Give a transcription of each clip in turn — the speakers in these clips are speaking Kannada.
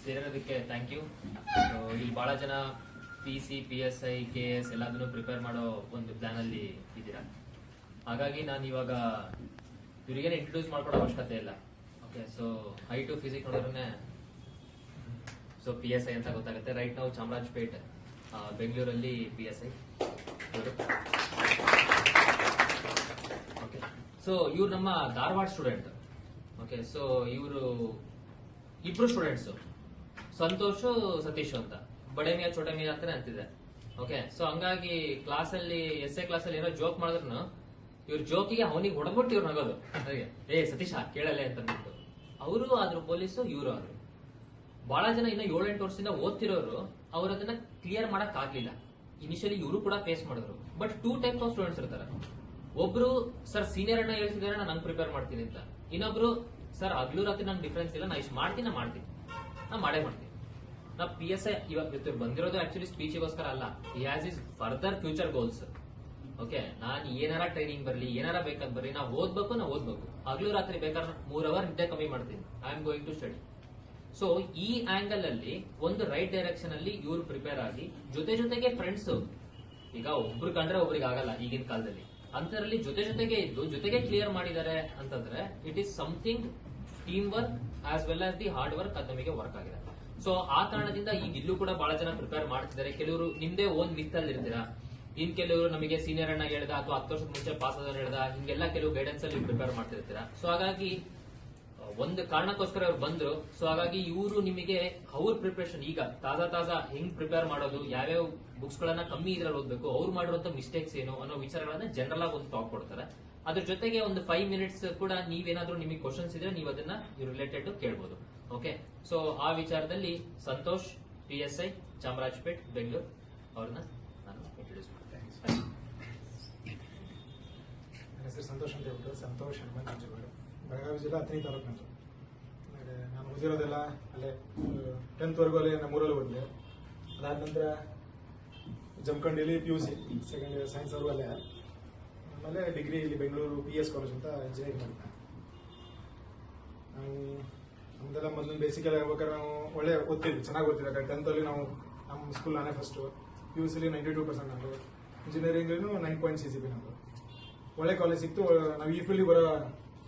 ಸೇರೋದಕ್ಕೆ ಥ್ಯಾಂಕ್ ಯು. ಇಲ್ಲಿ ಬಹಳ ಜನ PC, PSI, KS ಎಲ್ಲದನ್ನು ಪ್ರಿಪೇರ್ ಮಾಡೋ ಒಂದು ಪ್ಲಾನ್ ಅಲ್ಲಿ ಇದ್ದೀರಾ. ಹಾಗಾಗಿ ನಾನು ಇವಾಗ ಇವರಿಗೇನೆ ಇಂಟ್ರೊಡ್ಯೂಸ್ ಮಾಡ್ಕೊಡೋ ಅವಶ್ಯಕತೆ ಇಲ್ಲ. ಓಕೆ, ಸೊ ಹೈಟು ಫಿಸಿಕ್ ನೋಡಿದ್ರೆ ಸೊ PSI ಅಂತ ಗೊತ್ತಾಗುತ್ತೆ. ರೈಟ್ ನಾವು ಚಾಮರಾಜಪೇಟ್ ಬೆಂಗಳೂರಲ್ಲಿ PSI. ಓಕೆ, ಸೊ ಇವ್ರು ನಮ್ಮ ಧಾರವಾಡ ಸ್ಟೂಡೆಂಟ್. ಓಕೆ, ಸೊ ಇವರು ಇಬ್ರು ಸ್ಟೂಡೆಂಟ್ಸ್, ಸಂತೋಷ್ ಸತೀಶ್ ಅಂತ, ಬಡೆ ಮಿಯಾ ಚೋಟೆ ಮಿಯಾ ಅಂತಾನೆ ಅಂತಿದೆ. ಓಕೆ, ಸೊ ಹಂಗಾಗಿ ಕ್ಲಾಸಲ್ಲಿ SA ಕ್ಲಾಸಲ್ಲಿ ಏನೋ ಜೋಕ್ ಮಾಡಿದ್ರು ಇವ್ರ ಜೋಕಿಗೆ ಅವನಿಗೆ ಹೊಡೆದ್ಬಿಟ್ಟು ಇವ್ರು ನಗೋದು. ಹಾಗೆ ಸತೀಶ ಕೇಳಲೆ ಅಂತ ಅಂದ್ಬಿಟ್ಟು ಅವರು ಆದ್ರೂ ಪೊಲೀಸು, ಇವರು ಆದ್ರು. ಬಹಳ ಜನ ಇನ್ನ 7-8 ವರ್ಷದಿಂದ ಓದ್ತಿರೋರು ಅವ್ರು ಅದನ್ನ ಕ್ಲಿಯರ್ ಮಾಡಕ್ ಆಗ್ಲಿಲ್ಲ. ಇನಿಷಿಯಲಿ ಇವರು ಕೂಡ ಫೇಸ್ ಮಾಡಿದ್ರು. ಬಟ್ 2 ಟೈಪ್ ಆಫ್ ಸ್ಟೂಡೆಂಟ್ಸ್ ಇರ್ತಾರೆ. ಒಬ್ರು ಸರ್ ಸೀನಿಯರ್ ಅನ್ನ ಹೇಳ್ತಿದ್ದಾರೆ, ನಾನು ಪ್ರಿಪೇರ್ ಮಾಡ್ತೀನಿ ಅಂತ. ಇನ್ನೊಬ್ರು ಸರ್ ಹಗ್ಲು ರಾತ್ರಿ ನಂಗೆ ಡಿಫ್ರೆನ್ಸ್ ಇಲ್ಲ, ನಾ ಇಷ್ಟು ಮಾಡ್ತೀನಿ, ನಾ ಮಾಡೇ ಮಾಡ್ತೀನಿ. ನಾ PSI ಇವಾಗ ಬಂದಿರೋದು ಆಕ್ಚುಲಿ ಸ್ಪೀಚಿಗೋಸ್ಕರ ಅಲ್ಲ. He has is further future goals. Okay, ನಾನು ಏನಾರ ಟ್ರೈನಿಂಗ್ ಬರ್ಲಿ, ಏನಾರ ಬೇಕಾದ್ ಬರ್ಲಿ, ನಾ ಓದ್ಬೇಕು. ಹಗ್ಲು ರಾತ್ರಿ ಬೇಕಾದ್ರೆ 3 ಅವರ್ ನಿದ್ದೆ ಕಮ್ಮಿ ಮಾಡ್ತೀನಿ. I am going to study. So ಈ ಆಂಗಲ್ ಅಲ್ಲಿ ಒಂದು ರೈಟ್ ಡೈರೆಕ್ಷನ್ ಅಲ್ಲಿ ಇವ್ರು ಪ್ರಿಪೇರ್ ಆಗಿ ಜೊತೆಗೆ ಫ್ರೆಂಡ್ಸ್, ಈಗ ಒಬ್ರು ಕಂಡ್ರೆ ಒಬ್ರಿಗೆ ಆಗಲ್ಲ ಈಗಿನ ಕಾಲದಲ್ಲಿ, ಅಂತರಲ್ಲಿ ಜೊತೆಗೆ ಇದ್ದು ಜೊತೆಗೆ ಕ್ಲಿಯರ್ ಮಾಡಿದ್ದಾರೆ ಅಂತಂದ್ರೆ it is something team work as well as the hard work ಅದು ನಮಗೆ ವರ್ಕ್ ಆಗಿದೆ. ಸೊ ಆ ಕಾರಣದಿಂದ ಈಗ ಇಲ್ಲೂ ಕೂಡ ಬಹಳ ಜನ ಪ್ರಿಪೇರ್ ಮಾಡ್ತಿದ್ದಾರೆ. ಕೆಲವರು ನಿಮ್ದೇ ಓನ್ ವಿತ್ ಅಲ್ಲಿ ಇರ್ತೀರಾ, ಇನ್ ಕೆಲವರು ನಮಗೆ ಸೀನಿಯರ್ ಅನ್ನ ಹೇಳ್ದ ಅಥವಾ 10 ವರ್ಷದ ಮುಂಚೆ ಪಾಸ್ ಆದವ್ರು ಹೇಳ್ದ, ಹಿಂಗೆಲ್ಲ ಕೆಲವು ಗೈಡೆನ್ಸ್ ಅಲ್ಲಿ ಪ್ರಿಪೇರ್ ಮಾಡ್ತಿರ್ತೀರಾ. ಸೊ ಹಾಗಾಗಿ ಒಂದು ಕಾರಣಕ್ಕೋಸ್ಕರ ಅವ್ರು ಬಂದ್ರು. ಸೊ ಹಾಗಾಗಿ ಇವರು ನಿಮಗೆ ಅವ್ರ ಪ್ರಿಪರೇಷನ್ ಈಗ ತಾಜಾ ಹೆಂಗ್ ಪ್ರಿಪೇರ್ ಮಾಡೋದು, ಯಾವ್ಯಾವ ಬುಕ್ಸ್ ಗಳನ್ನ ಕಮ್ಮಿ ಇದ್ರಲ್ಲಿ ಓದ್ಬೇಕು, ಅವ್ರು ಮಾಡಿರುವಂತ ಮಿಸ್ಟೇಕ್ಸ್ ಏನು ಅನ್ನೋ ವಿಚಾರಗಳನ್ನ ಜನರಲ್ ಆಗಿ ಒಂದು ಟಾಕ್ ಕೊಡ್ತಾರೆ. ಅದ್ರ ಜೊತೆಗೆ ಒಂದು 5 ಮಿನಿಟ್ಸ್ ಕೂಡ ನೀವೇನಾದ್ರೂ ನಿಮಗೆ ಕ್ವಶನ್ಸ್ ಇದ್ರೆ ನೀವು ಅದನ್ನ ರಿಲೇಟೆಡ್ ಕೇಳ್ಬೋದು. ಓಕೆ, ಸೊ ಆ ವಿಚಾರದಲ್ಲಿ ಸಂತೋಷ್, PSI, ಚಾಮರಾಜಪೇಟ್, ಬೆಂಗಳೂರು ಅವ್ರನ್ನ ನಾನು ಇಂಟ್ರೊಡ್ಯೂಸ್ ಮಾಡ್ತೇನೆ. ನನ್ನ ಹೆಸರು ಸಂತೋಷ್ ಅಂತ ಹೇಳ್ಬಿಟ್ಟು, ಸಂತೋಷ್ ಹನುಮಂತರಾಜು, ಬೆಳಗಾವಿ ಜಿಲ್ಲಾ ಹತ್ತನೇ ತಾಲೂಕು ನಂದು. ನಾನು ಓದಿರೋದೆಲ್ಲ ಅಲ್ಲೇ 10th ವರೆಗೂ ಅಲ್ಲೇ ನಮ್ಮೂರಲ್ಲಿ ಓದಿದೆ. ಅದಾದ ನಂತರ ಜಮಖಂಡಿಲಿ PUC ಸೆಕೆಂಡ್ ಇಯರ್ ಸೈನ್ಸ್ ವರೆಗೂ ಅಲ್ಲೇ. ಆಮೇಲೆ ಡಿಗ್ರಿ ಇಲ್ಲಿ ಬೆಂಗಳೂರು PS ಕಾಲೇಜ್ ಅಂತ ಇಂಜಿನಿಯರಿಂಗ್ ಮಾಡಿದ್ದೆ. ನಾವು ನಮ್ದೆಲ್ಲ ಮೊದಲು ಬೇಸಿಕ್ ಎಲ್ಲ ಹೇಳ್ಬೇಕಾದ್ರೆ ನಾವು ಒಳ್ಳೆ ಓದ್ತಿದ್ವಿ, ಚೆನ್ನಾಗಿ ಓದ್ತಿದ್ದೆ. 10th ಅಲ್ಲಿ ನಾವು ನಮ್ಮ ಸ್ಕೂಲ್ ನಾನೇ ಫಸ್ಟು. PUC 92% ನಂದು, ಇಂಜಿನಿಯರಿಂಗ್ 9 CGP ನಂದು. ಒಳ್ಳೆ ಕಾಲೇಜ್ ಸಿಕ್ತು. ನಾವು ಈ ಫೀಲ್ಡ್ ಬರೋ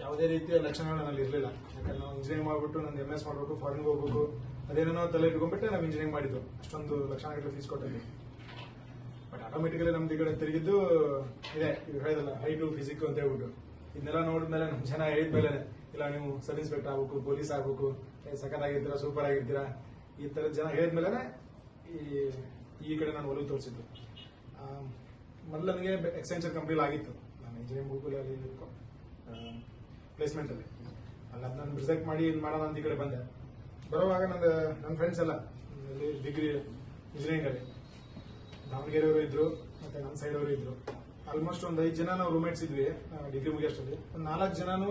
ಯಾವುದೇ ರೀತಿಯ ಲಕ್ಷಣಗಳು ನನ್ನಲ್ಲಿ ಇರಲಿಲ್ಲ. ಯಾಕಂದ್ರೆ ನಾವು ಇಂಜಿನಿಯರಿಂಗ್ ಮಾಡ್ಬಿಟ್ಟು ನಂದು MS ಮಾಡಬೇಕು, ಫಾರಿನ್ಗೆ ಹೋಗ್ಬೇಕು, ಅದೇನೋ ತಲೆ ಇಟ್ಕೊಂಡ್ಬಿಟ್ಟೆ ನಾವು ಇಂಜಿನಿಯರಿಂಗ್ ಮಾಡಿದ್ದು. ಅಷ್ಟೊಂದು ಲಕ್ಷಣಗಟ್ಟಲೆ ಫೀಸ್ ಕೊಟ್ಟಿದ್ವಿ. ಬಟ್ ಆಟೋಮೆಟಿಕಲಿ ನಮ್ದು ಈ ಕಡೆ ತಿರುಗಿದ್ದು ಇದೆ, ಈಗ ಹೇಳಿದಲ್ಲ ಹೈಟು ಫಿಸಿಕ್ ಅಂತ ಹೇಳ್ಬಿಟ್ಟು. ಇದನ್ನೆಲ್ಲ ನೋಡಿದ್ಮೇಲೆ ನಮ್ಮ ಜನ ಹೇಳಿದ್ಮೇಲೆ ಇಲ್ಲ ನೀವು ಸಬ್ ಇನ್ಸ್ಪೆಕ್ಟರ್ ಆಗ್ಬೇಕು, ಪೊಲೀಸ್ ಆಗ್ಬೇಕು, ಸಖತ್ ಆಗಿರ್ತೀರಾ, ಸೂಪರ್ ಆಗಿರ್ತೀರಾ, ಈ ಥರದ ಜನ ಹೇಳಿದ್ಮೇಲೆ ಈ ಕಡೆ ನಾನು ಒಲವು ತೋರಿಸಿದ್ದು. ಮೊದಲು ನನಗೆ ಎಕ್ಸ್ಟೆನ್ಷನ್ ಕಂಪ್ನಿಲಿ ಆಗಿತ್ತು. ನಾನು ಇಂಜಿನಿಯರಿಂಗ್ ಮುಗುಲಲ್ಲಿ ಪ್ಲೇಸ್ಮೆಂಟ್ ಅಲ್ಲಿ ನಾನು ರಿಸೆಕ್ಟ್ ಮಾಡಿ ಮಾಡೋಣ ಅಂತ ಈ ಕಡೆ ಬಂದೆ. ಬರುವಾಗ ನನ್ನ ಫ್ರೆಂಡ್ಸ್ ಎಲ್ಲ ಡಿಗ್ರಿ ಇಂಜಿನಿಯರಿಂಗ್ ಅಲ್ಲಿ ದಾವಣಗೆರೆಯವರು ಇದ್ರು, ಮತ್ತೆ ನಮ್ಮ ಸೈಡ್ ಅವರು ಇದ್ರು. ಆಲ್ಮೋಸ್ಟ್ ಒಂದು 5 ಜನ ನಾವು ರೂಮ್ಮೇಟ್ಸ್ ಇದ್ವಿ ಡಿಗ್ರಿ ಮುಗಿಯೋಷ್ಟಲ್ಲಿ. ಒಂದು 4 ಜನನೂ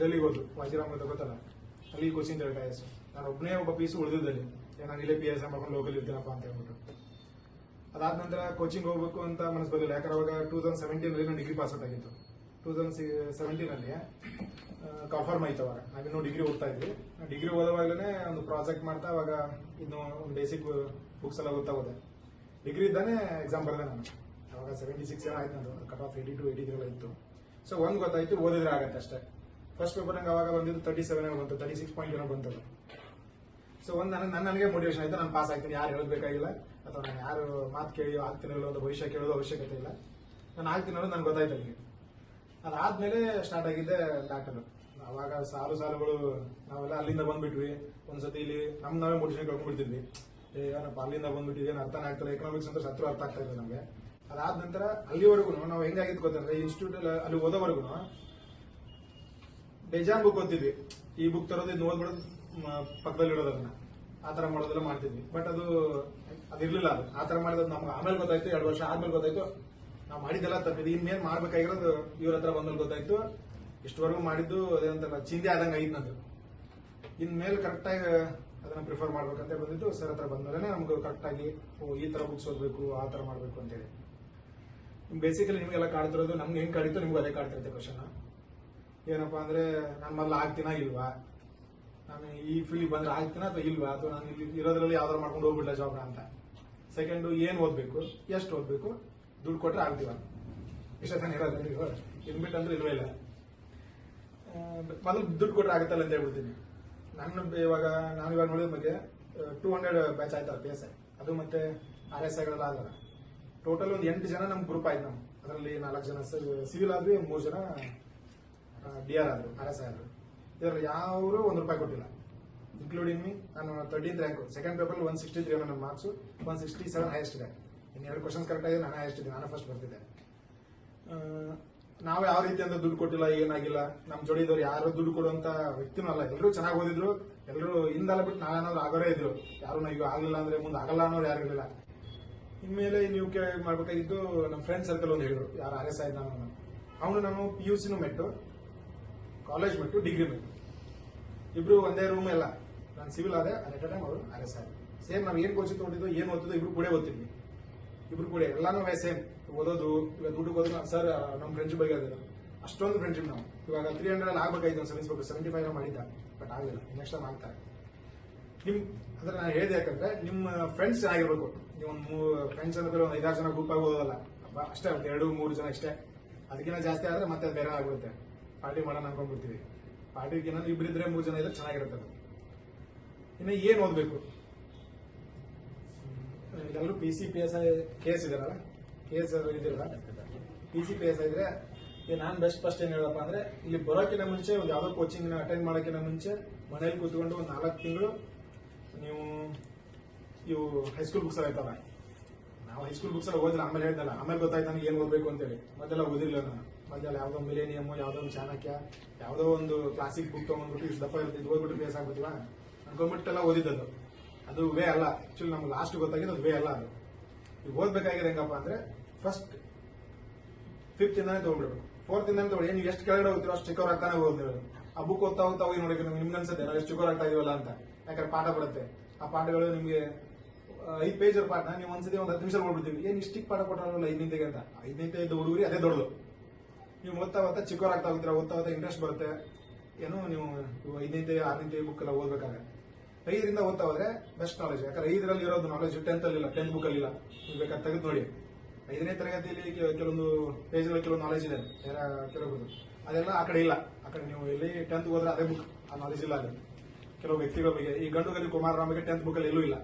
ಡೆಲ್ಲಿಗೆ ಹೋದ್ರು. ವಾಜಿರಾಮ್ ಅಂತ ಗೊತ್ತಲ್ಲ, ಅಲ್ಲಿ ಕೋಚಿಂಗ್ IAS. ನಾನು ಒಬ್ಬ ಪೀಸು ಉಳಿದಿದ್ದಲ್ಲಿ, ನಾನು ಇಲ್ಲೇ PSI ಮಾಡ್ಕೊಂಡು ಲೋಕಲ್ ಇರ್ತೀನಪ್ಪ ಅಂತ ಹೇಳ್ಬಿಟ್ಟು. ಅದಾದ ನಂತರ ಕೋಚಿಂಗ್ ಹೋಗ್ಬೇಕು ಅಂತ ಮನಸ್ಸು ಬರಲಿಲ್ಲ. ಯಾಕಂದ್ರೆ ಅವಾಗ 2017 ನಾನು ಡಿಗ್ರಿ ಪಾಸ್ ಔಟ್ ಆಗಿತ್ತು. 2017 ಕಾಫಾರ್ಮ್ ಆಯ್ತು. ಅವಾಗ ನಾವಿನ್ನೂ ಡಿಗ್ರಿ ಓದ್ತಾ ಇದ್ವಿ. ಡಿಗ್ರಿ ಓದುವಾಗಲೇ ಒಂದು ಪ್ರಾಜೆಕ್ಟ್ ಮಾಡ್ತಾ ಅವಾಗ ಇನ್ನು ಒಂದು ಬೇಸಿಕ್ ಬುಕ್ಸ್ ಎಲ್ಲ ಓದ್ತಾ ಹೋದೆ. ಡಿಗ್ರಿ ಇದ್ದಾನೆ ಎಕ್ಸಾಮ್ ಬರೆದೆ ನಾನು. ಅವಾಗ 76 ಆಯ್ತು ನಂದು, ಕಟ್ ಆಫ್ 82, 83 ಇತ್ತು. ಸೊ ಒಂದು ಗೊತ್ತಾಯ್ತು, ಓದಿದ್ರೆ ಆಗತ್ತೆ ಅಷ್ಟೇ. ಫಸ್ಟ್ ಪೇಪರ್ ನಂಗೆ ಅವಾಗ ಬಂದಿದ್ದು 37 ಬಂತು, 36 ಪಾಯಿಂಟ್ ಏನೋ ಬಂತಲ್ಲ. ಸೊ ಒಂದು ನನಗೆ ಮೋಟಿವೇಶನ್ ಆಯ್ತು, ನಾನು ಪಾಸ್ ಆಗ್ತೀನಿ, ಯಾರು ಹೇಳಬೇಕಾಗಿಲ್ಲ, ಅಥವಾ ನಾನು ಯಾರು ಮಾತು ಕೇಳಿ ಆಗ್ತೀನಲ್ಲ ಅಂತ ಭವಿಷ್ಯ ಕೇಳೋದು ಅವಶ್ಯಕತೆ ಇಲ್ಲ, ನಾನು ಆಗ್ತೀನಲ್ಲ ನನ್ಗೆ ಗೊತ್ತಾಯ್ತು ನನಗೆ. ಅದಾದ್ಮೇಲೆ ಸ್ಟಾರ್ಟ್ ಆಗಿದ್ದೆ ಬ್ಯಾಟಲ್. ಅವಾಗ ಸಾಲುಗಳು ನಾವೆಲ್ಲ ಅಲ್ಲಿಂದ ಬಂದ್ಬಿಟ್ವಿ. ಒಂದ್ಸತಿ ಇಲ್ಲಿ ನಾವೇ ಮೋಟಿವೇಶನ್ ಕಳ್ಕೊಂಡ್ಬಿಡ್ತಿದ್ವಿ. ಏನಪ್ಪ ಅಲ್ಲಿಂದ ಬಂದ್ಬಿಟ್ಟಿದೆ, ಅರ್ಥನೇ ಆಗ್ತಾರೆ, ಎಕನಾಮಿಕ್ಸ್ ಅಂತ ಸತ್ರು ಅರ್ಥ ಆಗ್ತಾ ಇಲ್ಲ ನಮಗೆ. ಅದಾದ ನಂತರ ಅಲ್ಲಿವರೆಗೂ ನಾವು ಹೆಂಗಾಗಿದ್ದು ಗೊತ್ತಂದ್ರೆ, ಇನ್ಸ್ಟಿಟ್ಯೂಟ್ ಅಲ್ಲಿ ಓದೋವರೆಗೂ ಬೇಜಾನ್ ಬುಕ್ ಓದ್ತಿದ್ವಿ. ಈ ಬುಕ್ ತರೋದು ಇದನ್ನ ಓದ್ಬಿಡೋದು, ಪಕ್ಕದಲ್ಲಿ ಇಡೋದು, ಅದನ್ನ ಆ ತರ ಮಾಡೋದೆಲ್ಲ ಮಾಡ್ತಿದ್ವಿ. ಬಟ್ ಅದಿರ್ಲಿಲ್ಲ. ಆ ತರ ಮಾಡಿರೋದು ನಮ್ಗೆ ಆಮೇಲೆ ಗೊತ್ತಾಯ್ತು, 2 ವರ್ಷ ಆದ್ಮೇಲೆ ಗೊತ್ತಾಯ್ತು ನಾವು ಮಾಡಿದ್ದೆಲ್ಲ ತಪ್ಪಿದ್ದು. ಇನ್ನೇನ್ ಮಾಡ್ಬೇಕಾಗಿರೋದು ಇವ್ರ ಹತ್ರ ಬಂದಲ್ಲಿ ಗೊತ್ತಾಯ್ತು. ಇಷ್ಟವರೆಗೂ ಮಾಡಿದ್ದು ಅದೇ ಒಂಥರ ಚಿಂತೆ ಆದಂಗೆ ಐದು ನಂದು. ಇನ್ಮೇಲೆ ಕರೆಕ್ಟಾಗಿ ಅದನ್ನ ಪ್ರಿಫರ್ ಮಾಡ್ಬೇಕಂತ ಬಂದಿದ್ದು. ಸರ್ ಹತ್ರ ಬಂದ್ಮೇಲೆ ನಮ್ಗೆ ಕರೆಕ್ಟಾಗಿ ಈ ತರ ಬುಕ್ಸ್ ಓದಬೇಕು, ಆ ತರ ಮಾಡ್ಬೇಕು ಅಂತೇಳಿ. ಬೇಸಿಕಲಿ ನಿಮ್ಗೆಲ್ಲ ಕಾಡ್ತಿರೋದು ನಮ್ಗೆ ಹೆಂಗ್ ಕಾಡಿತ್ತು ನಿಮ್ಗೆ ಅದೇ ಕಾಡ್ತಿರುತ್ತೆ ಕ್ವಶನ್. ಏನಪ್ಪಾ ಅಂದ್ರೆ ನಾನು ಮೊದಲು ಆಗ್ತೀನಾ ಇಲ್ವಾ, ನಾನು ನಾನು ಈ ಫೀಲ್ಡ್ ಬಂದ್ರೆ ಆಗ್ತೀನ ಅಥವಾ ಇಲ್ವಾ, ಅಥವಾ ನಾನು ಇಲ್ಲಿ ಇರೋದ್ರಲ್ಲಿ ಯಾವ್ದಾರು ಮಾಡ್ಕೊಂಡು ಹೋಗ್ಬಿಡ್ಲ ಜಾಬ್ನ ಅಂತ. ಸೆಕೆಂಡ್, ಏನ್ ಓದ್ಬೇಕು, ಎಷ್ಟು ಓದ್ಬೇಕು, ದುಡ್ಡು ಕೊಟ್ರೆ ಆಗ್ತೀವ, ಇಷ್ಟ ತಾನೇ ಇರೋದು. ಇನ್ಬಿಟ್ಟು ಅಂದ್ರೆ ಇಲ್ವೇ ಇಲ್ಲ. ಮೊದಲು ದುಡ್ಡು ಕೊಟ್ರೆ ಆಗುತ್ತಲ್ಲ ಅಂತ ಹೇಳ್ಬಿಡ್ತೀನಿ. ನಾನು ಇವಾಗ ನೋಡಿದ ಬಗ್ಗೆ 200 ಬ್ಯಾಚ್ ಆಯ್ತಲ್ಲ ಪಿ ಎಸ್ ಐ, ಅದು ಮತ್ತೆ RSIಗಳೆಲ್ಲ ಆದಲ್ಲ. ಟೋಟಲ್ ಒಂದು 8 ಜನ ನಮ್ ಗ್ರೂಪ್ ಆಯ್ತು. ನಾವು ಅದರಲ್ಲಿ 4 ಜನ ಸಿವಿಲ್ ಆದ್ವಿ, 3 ಜನ DR ಆದ್ರು, RSI ಆದ್ರು. ಇದರಲ್ಲಿ ಯಾರು ₹1 ಕೊಟ್ಟಿಲ್ಲ, ಇನ್ಕ್ಲೂಡಿಂಗ್ ಮೀ. ನಾನು 13th ರ್ಯಾಂಕ್, ಸೆಕೆಂಡ್ ಪೇಪರ್ 163 ನನ್ನ ಮಾರ್ಕ್ಸ್, 167 ಹೈಯೆಸ್ಟ್ ಇದೆ. ಇನ್ನೆರಡು ಕ್ವಶನ್ಸ್ ಕರೆಕ್ಟ್ ಆಗಿದೆ, ನಾನು ಹೈಯೆಸ್ಟ್ ಇದೆ, ನಾನು ಫಸ್ಟ್ ಬರ್ತಿದ್ದೆ. ನಾವು ಯಾವ ರೀತಿ ಅಂತ ದುಡ್ಡು ಕೊಟ್ಟಿಲ್ಲ, ಏನಾಗಿಲ್ಲ. ನಮ್ ಜೋಡಿ ಇದ್ದವ್ರು ಯಾರು ದುಡ್ಡು ಕೊಡುವಂತ ವ್ಯಕ್ತಿನೂ ಅಲ್ಲ. ಎಲ್ಲರೂ ಚೆನ್ನಾಗಿ ಓದಿದ್ರು, ಎಲ್ಲರೂ ಹಿಂದಲ್ಲ ಬಿಟ್ಟು ನಾವೇನಾದ್ರು ಆಗೋರೇ ಇದ್ರು. ಯಾರು ಈಗ ಆಗ್ಲಿಲ್ಲ ಅಂದ್ರೆ ಮುಂದೆ ಆಗಲ್ಲ ಅನ್ನೋರು ಯಾರು ಇರಲಿಲ್ಲ. ಇನ್ಮೇಲೆ ನೀವು ಮಾಡ್ಬೇಕಾಗಿದ್ದು, ನಮ್ಮ ಫ್ರೆಂಡ್ ಸರ್ಕಲ್ ಒಂದು ಹೇಳಿದ್ರು, ಯಾರು RSI ಅವನು ನಾನು PUC ಮೆಟ್ಟು, ಕಾಲೇಜ್ ಮೆಟ್ಟು, ಡಿಗ್ರಿ ಮೆಟ್ಟು, ಇಬ್ರು ಒಂದೇ ರೂಮ್ ಎಲ್ಲ. ನಾನು ಸಿವಿಲ್ ಆದೆ, ಅಟ್ ಟೈಮ್ ಅವರು RSI. ಸೇಮ್ ನಾವು ಏನ್ ಕೋಚಿಂಗ್ ತಗೊಂಡಿದ್ದು, ಏನ್ ಓದ್ತಿದ್ದು, ಇಬ್ರು ಕೂಡ ಓದ್ತಿದ್ವಿ. ಇಬ್ರು ಕೂಡ ಎಲ್ಲಾನು ಸೇಮ್ ಓದೋದು. ಇವಾಗ ದುಡ್ಡು ಹೋದ್ರು ಸರ್, ನಮ್ಮ ಫ್ರೆಂಡ್ಶಿಪ್ ಬಗ್ಗೆ ಅದಿಲ್ಲ, ಅಷ್ಟೊಂದು ಫ್ರೆಂಡ್ಶಿಪ್. ನಾವು ಇವಾಗ 300 ಆಗ್ಬೇಕಾಯ್ತು, ಸಲ್ಲಿಸಬೇಕು, 75 ಮಾಡಿದ್ದ, ಬಟ್ ಆಗಲಿಲ್ಲ. ನೆಕ್ಸ್ಟ್ ಟೈಮ್ ಆಗ್ತಾರೆ. ಅಂದ್ರೆ ನಾನು ಹೇಳಿದೆ, ಯಾಕಂದ್ರೆ ನಿಮ್ಮ ಫ್ರೆಂಡ್ಸ್ ಚೆನ್ನಾಗಿರ್ಬೇಕು. ನೀವು ಒಂದು ಫ್ರೆಂಡ್ಸ್ ಅಂದ್ರೆ ಒಂದು 5-6 ಜನ ಗ್ರೂಪ್ ಆಗಿ ಓದೋದಲ್ಲ, ಅಷ್ಟೇ, 2-3 ಜನ ಇಷ್ಟೇ. ಅದಕ್ಕಿಂತ ಜಾಸ್ತಿ ಆದ್ರೆ ಮತ್ತೆ ಬೇರೆ ಆಗ್ಬಿಡುತ್ತೆ. ಪಾರ್ಟಿ ಮಾಡೋಣ ಅನ್ಕೊಂಡ್ಬಿಡ್ತೀವಿ. ಪಾರ್ಟಿಗೆ ಇಬ್ಬರಿದ್ರೆ 3 ಜನ ಇದ್ರೆ ಚೆನ್ನಾಗಿರುತ್ತೆ. ಇನ್ನು ಏನ್ ಓದ್ಬೇಕು, ಎಲ್ಲರೂ PC PSI KS ಇದಾರಲ್ಲ, KS ಇದಿರಲ್ಲ, PC PSI ಇದ್ರೆ ನಾನು ಬೆಸ್ಟ್ ಫಸ್ಟ್ ಏನ್ ಹೇಳಪ್ಪ ಅಂದ್ರೆ, ಇಲ್ಲಿ ಬರೋಕ್ಕಿಂತ ಮುಂಚೆ ಒಂದು ಯಾವ್ದೋ ಕೋಚಿಂಗ್ ಅಟೆಂಡ್ ಮಾಡೋಕ್ಕಿಂತ ಮುಂಚೆ ಮನೇಲಿ ಕೂತ್ಕೊಂಡು ಒಂದು 4 ತಿಂಗಳು ನೀವು ಇವು ಹೈಸ್ಕೂಲ್ ಬುಕ್ಸ್ ಆಯ್ತಲ್ಲ, ನಾವು ಹೈಸ್ಕೂಲ್ ಬುಕ್ಸ್ ಎಲ್ಲ ಓದಿಲ್ಲ. ಆಮೇಲೆ ಹೇಳ್ದಲ್ಲ, ಆಮೇಲೆ ಗೊತ್ತಾಯ್ತು ನನಗೆ ಏನ್ ಓದ್ಬೇಕು ಅಂತೇಳಿ. ಮೊದಲೆಲ್ಲ ಓದಿರ್ಲಿಲ್ಲ ನಾನು. ಮೊದಲೆಲ್ಲ ಯಾವ್ದೋ ಮಿಲೇನಿಯಮ್, ಯಾವ್ದೋ ಒಂದು ಚಾಣಕ್ಯ, ಯಾವ್ದೋ ಒಂದು ಕ್ಲಾಸಿಕ್ ಬುಕ್ ತಗೊಂಡ್ಬಿಟ್ಟು ಇಷ್ಟು ದಪ್ಪ ಇರ್ತಿದ್ದು ಓದ್ಬಿಟ್ಟು ಬೇಸ್ ಆಗ್ಬಿಟ್ಟಿವ ಅನ್ಕೊಂಡ್ಬಿಟ್ಟೆಲ್ಲ ಓದಿದ್ದದು. ಅದು ವೇ ಅಲ್ಲ. ಆಕ್ಚುಲಿ ನಮ್ಗೆ ಲಾಸ್ಟ್ ಗೊತ್ತಾಗಿದೆ ಅದು ವೇ ಅಲ್ಲ. ಅದು ಈಗ ಓದ್ಬೇಕಾಗಿದೆ ಹೆಂಗಪ್ಪ ಅಂದ್ರೆ, ಫಸ್ಟ್ 5th ಇಂದಾನೆ ತಗೊಂಡ್ಬಿಡ್ಬೇಕು, 4th ಇಂದಾನೆ ತಗೊಳ್ಳಿ. ನೀವು ಎಷ್ಟು ಕೆಳಗಡೆ ಹೋಗ್ತೀರೋ ಅಷ್ಟು ಚಿಕ್ಕವ್ರು ಆಗ್ತಾನೆ ಹೋಗ್ತೀವಿ. ಆ ಬುಕ್ ಓದ್ತಾ ಹೋಗ್ತಾ ಹೋಗಿ ನೋಡಿ, ನಿಮ್ಗೆ ಅನ್ಸುತ್ತೆ ನಾವು ಎಷ್ಟು ಚಿಕ್ಕವ್ರು ಆಗ್ತಾ ಇದೀವಲ್ಲ ಅಂತ. ಯಾಕಂದ್ರೆ ಪಾಠ ಬರುತ್ತೆ. ಆ ಪಾಠಗಳು ನಿಮ್ಗೆ 5 ಪೇಜ್ ಪಾಠ ನೀವು ಒಂದ್ಸತಿ ಒಂದು 10 ನಿಮಿಷ ನೋಡ್ಬಿಡ್ತೀವಿ. ಏನ್ ಇಷ್ಟಿಕ್ ಪಾಠ ಕೊಟ್ಟರಲ್ಲ 5 ನಿಂತೆಗೆ ಅಂತ. 5 ನಿಂತೆ ಇದ್ದ ಹುಡುಗರಿ ಅದೇ ದೊಡ್ಡದು. ನೀವು ಓದ್ತಾ ಓದ್ತಾ ಚಿಕ್ಕವ್ರು ಆಗ್ತಾ ಹೋಗ್ತೀರಾ, ಓದ್ತಾ ಓದ್ತಾ ಇಂಟ್ರೆಸ್ಟ್ ಬರುತ್ತೆ. ಏನು ನೀವು 5 ನಿಂತೆ 6 ನಿಂತೆ ಬುಕ್ ಎಲ್ಲ ಓದ್ಬೇಕಾದ್ರೆ 5ರಿಂದ ಓದ್ತಾ ಹೋದ್ರೆ ಬೆಸ್ಟ್ ನಾಲೆಜ್. ಯಾಕಂದ್ರೆ 5ರಲ್ಲಿ ಇರೋದು ನಾಲೆಜ್ 10th ಅಲ್ಲಿ ಇಲ್ಲ, 10th ಬುಕ್ ಅಲ್ಲಿ ಇಲ್ಲ. ನೀವು ಬೇಕಾದ್ರೆ ತೆಗೆದು ನೋಡಿ. 5ನೇ ತರಗತಿಯಲ್ಲಿ ಕೆಲವೊಂದು ಪೇಜ್ಗಳಲ್ಲಿ ಕೆಲವೊಂದು ನಾಲೆಜ್ ಇದೆ, ಕೆಲವೊಂದು ಅದೆಲ್ಲ ಆ ಕಡೆ ಇಲ್ಲ. ಆ ಕಡೆ ನೀವು ಇಲ್ಲಿ 10th ಹೋದ್ರೆ ಅದೇ ಬುಕ್, ಆ ನಾಲೆಜ್ ಇಲ್ಲ ಅಲ್ಲಿ. ಕೆಲವು ವ್ಯಕ್ತಿಗಳ ಬಗ್ಗೆ, ಈ ಗಂಡುಗಲಿ ಕುಮಾರರಾಮ ಬಗ್ಗೆ 10th ಬುಕ್ ಅಲ್ಲಿ ಎಲ್ಲೂ ಇಲ್ಲ.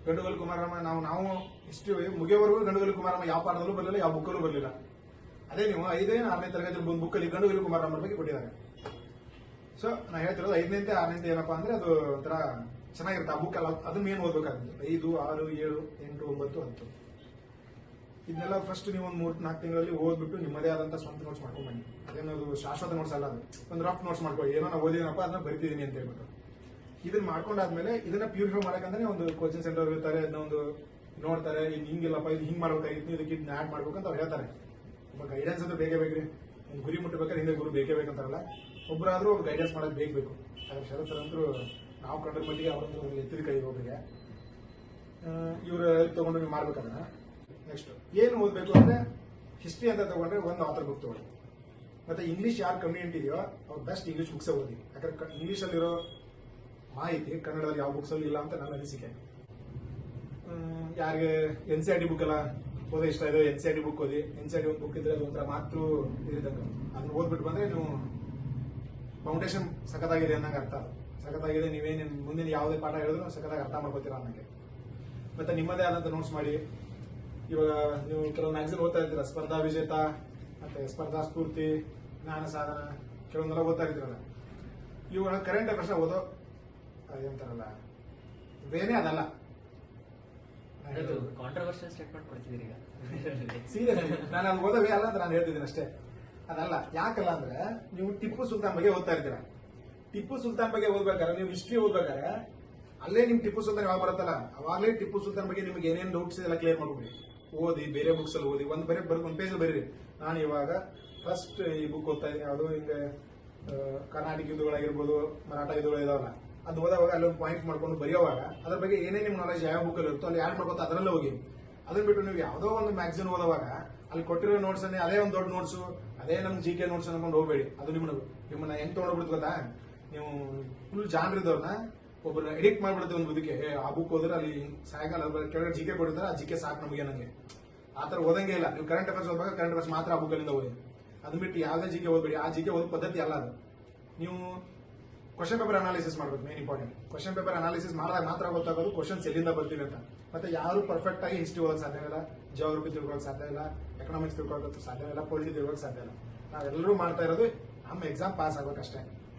ಗಂಡುಗಲಿ ಕುಮಾರರಾಮ ನಾವು ಹಿಸ್ಟ್ರಿ ಮುಗಿಯೋವರೆಗೂ ಗಂಡುಗಲಿ ಕುಮಾರರಾಮ ಯಾವ ಪಾಠದಲ್ಲೂ ಬರಲಿಲ್ಲ, ಯಾವ ಬುಕ್ಕಲ್ಲೂ ಬರಲಿಲ್ಲ. ಅದೇ ನೀವು 5ನೇ 6ನೇ ತರಗತಿ ಒಂದು ಬುಕ್ಕಲ್ಲಿ ಗಂಡುಗಲಿ ಕುಮಾರರಾಮ ಬಗ್ಗೆ ಕೊಟ್ಟಿದ್ದಾರೆ. ಸೊ ನಾ ಹೇಳ್ತಿರೋದು 5ನೇಂತೆ 6ನೇಂತೆ ಏನಪ್ಪಾ ಅಂದ್ರೆ, ಅದು ಒಂಥರ ಚೆನ್ನಾಗಿರುತ್ತೆ ಆ ಬುಕ್ ಅಲ್ಲ. ಅದನ್ನ ಏನು ಓದ್ಬೇಕಾಗುತ್ತೆ 5, 6, 7, 8, 9, 10 ಇದನ್ನೆಲ್ಲ ಫಸ್ಟ್ ನೀವು ಒಂದು 3-4 ತಿಂಗಳಲ್ಲಿ ಓದ್ಬಿಟ್ಟು ನಿಮ್ಮದೇ ಆದಂತ ಸ್ವಂತ ನೋಟ್ಸ್ ಮಾಡ್ಕೊಂಡ್ ಬನ್ನಿ. ಅದೇನದು ಶಾಶ್ವತ ನೋಟ್ಸ್ ಅಲ್ಲ, ಅದು ಒಂದು ರಫ್ ನೋಟ್ಸ್ ಮಾಡ್ಕೊಳ್ಳಿ. ಏನೋ ನಾವು ಓದಿದನಪ್ಪ ಅದನ್ನ ಬರಿತಿದೀನಿ ಅಂತ ಹೇಳ್ಬಿಟ್ಟು. ಇದನ್ನ ಮಾಡ್ಕೊಂಡಾದ್ಮೇಲೆ ಇದನ್ನ ಪ್ಯೂರಿಫೈ ಮಾಡಕಂದ್ರೆ ಒಂದು ಕೋಚಿಂಗ್ ಸೆಂಟರ್ ಇರ್ತಾರೆ, ಅದನ್ನ ಒಂದು ನೋಡ್ತಾರೆ. ಇದು ಹಿಂಗಿಲ್ಲಪ್ಪ, ಇದು ಹಿಂಗ್ ಮಾಡ್ಬೇಕಾಗಿತ್ತು, ಇದಕ್ಕೆ ಇದನ್ನ ಆಡ್ ಮಾಡ್ಬೇಕು ಅಂತ ಅವ್ರು ಹೇಳ್ತಾರೆ. ಒಬ್ಬ ಗೈಡೆನ್ಸ್ ಅಂದ್ರೆ ಬೇಕೇ ಬೇಕ್ರಿ. ಒಂದು ಗುರಿ ಮುಟ್ಟಬೇಕಾದ್ರೆ ಹಿಂದೆ ಗುರು ಬೇಕೇ ಬೇಕಂತಾರಲ್ಲ, ಒಬ್ಬರಾದ್ರೂ ಒಬ್ಬ ಗೈಡೆನ್ಸ್ ಮಾಡೋದು ಬೇಕು. ಅದ್ರ ಶರತ್ ಸರ್ ಅಂತೂ ನಾವು ಕಂಡ್ರ ಮಟ್ಟಿಗೆ ಅವರಂತೂ ಎತ್ತಿದ ಕೈ ಒಬ್ಬರಿಗೆ ಇವ್ರ ತಗೊಂಡು ನೀವು ಮಾಡ್ಬೇಕಂದ್ರೆ. ನೆಕ್ಸ್ಟ್ ಏನು ಓದ್ಬೇಕು ಅಂದ್ರೆ, ಹಿಸ್ಟ್ರಿ ಅಂತ ತಗೊಂಡ್ರೆ ಒಂದು ಆಥರ್ ಬುಕ್ ತಗೊಳ್ಳಿ. ಮತ್ತೆ ಇಂಗ್ಲಿಷ್ ಯಾರು ಕಮ್ಯುನಿಟಿ ಇದೆಯೋ ಅವ್ರು ಬೆಸ್ಟ್ ಇಂಗ್ಲಿಷ್ ಬುಕ್ಸ್ ಓದಿ. ಯಾಕಂದ್ರೆ ಇಂಗ್ಲಿಷ್ ಅಲ್ಲಿರೋ ಮಾಹಿತಿ ಕನ್ನಡದಲ್ಲಿ ಯಾವ ಬುಕ್ಸ್ ಅಲ್ಲಿ ಇಲ್ಲ ಅಂತ ನನ್ನ ಅನಿಸಿಕೆ. ಯಾರಿಗೆ NCERT ಬುಕ್ ಎಲ್ಲ ಓದೋ ಇಷ್ಟ ಇದೆ, NCERT ಬುಕ್ ಓದಿ. NCERT ಒಂದು ಬುಕ್ ಇದ್ರೆ ಅದು ಒಂಥರ ಮಾತೃ ಇರಿದಂಗೆ, ಅದನ್ನ ಓದ್ಬಿಟ್ಟು ಬಂದ್ರೆ ನೀವು ಫೌಂಡೇಶನ್ ಸಖತ್ತಾಗಿದೆ ಅನ್ನಂಗೆ ಅರ್ಥ. ಸಖತ್ತಾಗಿದೆ, ನೀವೇನು ಮುಂದಿನ ಯಾವುದೇ ಪಾಠ ಹೇಳಿದ್ರು ಸಖತ್ತಾಗಿ ಅರ್ಥ ಮಾಡ್ಕೋತೀರಾ ಅನ್ನಕ್ಕೆ. ಮತ್ತೆ ನಿಮ್ಮದೇ ಆದಂತ ನೋಟ್ಸ್ ಮಾಡಿ. ಇವಾಗ ನೀವು ಕೆಲವು ಮ್ಯಾಗಝಿನ್ ಓದ್ತಾ ಇರ್ತೀರ, ಸ್ಪರ್ಧಾ ವಿಜೇತ ಮತ್ತೆ ಸ್ಪರ್ಧಾ ಸ್ಫೂರ್ತಿ, ಜ್ಞಾನ ಸಾಧನ, ಕೆಲವೊಂದೆಲ್ಲ ಓದ್ತಾ ಇರ್ತೀರಲ್ಲ. ಇವುಗಳ ಕರೆಂಟ್ ಅಫೇರ್ಸ್ ಓದೋ ಅದೇಂತಾರಲ್ಲ ವೇನೇ ಅದಲ್ಲ. ಕಾಂಟ್ರವರ್ಷಿಯಲ್ ಸ್ಟೇಟ್ಮೆಂಟ್ ಕೊಡ್ತಿದ್ದೀರಿ ಈಗ. ಸೀರಿಯಸ್, ನಾನು ಅದು ಓದೋ ವೇ ಅಲ್ಲ ಅಂತ ನಾನು ಹೇಳ್ತಿದ್ದೀನಿ ಅಷ್ಟೇ. ಅದಲ್ಲ. ಯಾಕಲ್ಲ ಅಂದ್ರೆ, ನೀವು ಟಿಪ್ಪು ಸುಲ್ತಾನ್ ಬಗ್ಗೆ ಓದ್ತಾ ಇರ್ತೀರ. ಟಿಪ್ಪು ಸುಲ್ತಾನ್ ಬಗ್ಗೆ ಓದ್ಬೇಕಾದ್ರೆ, ನೀವು ಹಿಸ್ಟ್ರಿ ಓದ್ಬೇಕಾದ್ರೆ ಅಲ್ಲೇ ನಿಮ್ ಟಿಪ್ಪು ಸುಲ್ತಾನ್ ಯಾವಾಗ ಬರುತ್ತಲ್ಲ ಅವಾಗಲೇ ಟಿಪ್ಪು ಸುಲ್ತಾನ್ ಬಗ್ಗೆ ನಿಮ್ಗೆ ಏನೇನು ಡೌಟ್ಸ್ ಎಲ್ಲ ಕ್ಲಿಯರ್ ಮಾಡ್ಬಿಡಿ. ಓದಿ, ಬೇರೆ ಬುಕ್ಸ್ ಅಲ್ಲಿ ಓದಿ. ಒಂದು ಪೇಜ್ ಬರೀರಿ, ನಾನು ಇವಾಗ ಫಸ್ಟ್ ಈ ಬುಕ್ ಓದ್ತಾ ಇದ್ದೀನಿ, ಯಾವುದು ಹಿಂಗೆ ಕರ್ನಾಟಕ ಯುದ್ಧಗಳಾಗಿರ್ಬೋದು, ಮರಾಠ ಯುದ್ಧಗಳು ಇದಾವಲ್ಲ, ಅದು ಓದುವಾಗ ಅಲ್ಲೊಂದು ಪಾಯಿಂಟ್ ಮಾಡ್ಕೊಂಡು ಬರೆಯೋವಾಗ ಅದ್ರ ಬಗ್ಗೆ ಏನೇ ನಿಮ್ ನಾಲೆಜ್ ಯಾವ ಬುಕ್ ಅಲ್ಲಿ ಇರುತ್ತೋ ಅಲ್ಲಿ ಆಡ್ ಮಾಡ್ಕೊತಾ ಅದರಲ್ಲೇ ಹೋಗಿ. ಅದನ್ನ ಬಿಟ್ಟು ನೀವು ಯಾವುದೋ ಒಂದು ಮ್ಯಾಗಝಿನ್ ಓದುವಾಗ ಅಲ್ಲಿ ಕೊಟ್ಟಿರೋ ನೋಟ್ಸ್ ಅನ್ನೇ ಅದೇ ಒಂದು ದೊಡ್ಡ ನೋಟ್ಸ್, ಅದೇ ನಮ್ GK ನೋಟ್ಸ್ ಅನ್ಕೊಂಡು ಹೋಗ್ಬೇಡಿ. ಅದು ನಿಮ್ಮನ್ನ ಹೆಂಗ್ ತೊಗೊಂಡೋಗ್ಬಿಡ್ತು ಗೊತ್ತಾ. ನೀವು ಫುಲ್ ಜಾನ್ರ್ ಇದ್ದವ್ರನ್ನ ಒಬ್ಬರನ್ನ ಎಡಿಕ್ಟ್ ಮಾಡ್ಬಿಡುತ್ತೆ ಒಂದು ಬದುಕೆ ಆ ಬುಕ್ ಹೋದ್ರೆ ಅಲ್ಲಿ ಸಾಯಂಕಾಲ ಕೆಳಗಡೆ ಜಿಕೆ ಕೊಟ್ಟಿರ್ತಾರೆ ಆ ಜಿಕೆ ಸಾಕು ನಮಗೆ ನಂಗೆ ಆ ಥರ ಓದಂಗೆ ಇಲ್ಲ. ನೀವು ಕರೆಂಟ್ ಅಫೇರ್ಸ್ ಓದ್ಬೇಕು, ಕರೆಂಟ್ ಅಫೇರ್ಸ್ ಮಾತ್ರ ಆ ಬುಕ್ಕಲ್ಲಿಂದ ಓದಿ. ಅದನ್ನ ಬಿಟ್ಟು ಯಾವುದೇ ಜಿಕೆ ಓದ್ಬೇಡಿ. ಆ ಜಿಕೆ ಓದೋ ಪದ್ಧತಿ ಅಲ್ಲ ಅದು. ನೀವು ಕ್ವಶನ್ ಪೇಪರ್ ಅನಾಲಿಸಿಸ್ ಮಾಡ್ಬೇಕು. Main important question paper analysis ಮಾಡಿದಾಗ ಮಾತ್ರ ಗೊತ್ತಾಗೋದು ಕ್ವಶನ್ಸ್ ಎಲ್ಲಿಂದ ಬರ್ತೀವಿ ಅಂತ. ಮತ್ತೆ ಯಾರು ಪರ್ಫೆಕ್ಟ್ ಆಗಿ ಹಿಸ್ಟ್ರಿ ಓದೋಕೆ ಸಾಧ್ಯ ಇಲ್ಲ, ಜಿಯೋಗ್ರಫಿ ತಿಳ್ಕೊಳ್ಳೋಕೆ ಸಾಧ್ಯ ಇಲ್ಲ, ಎಕನಾಮಿಕ್ಸ್ ತಿಳ್ಕೊಳ್ಳೋಕೆ ಸಾಧ್ಯ ಇಲ್ಲ, ಪೊಲಿಟಿ ತಿಳ್ಕೊಳ್ಳೋಕೆ ಸಾಧ್ಯ ಇಲ್ಲ. ನಾವೆಲ್ಲರೂ ಮಾಡ್ತಾ ಇರೋದು ನಮ್ಮ ಎಕ್ಸಾಮ್ ಪಾಸ್ ಆಗ್ಬೇಕಷ್ಟೇ.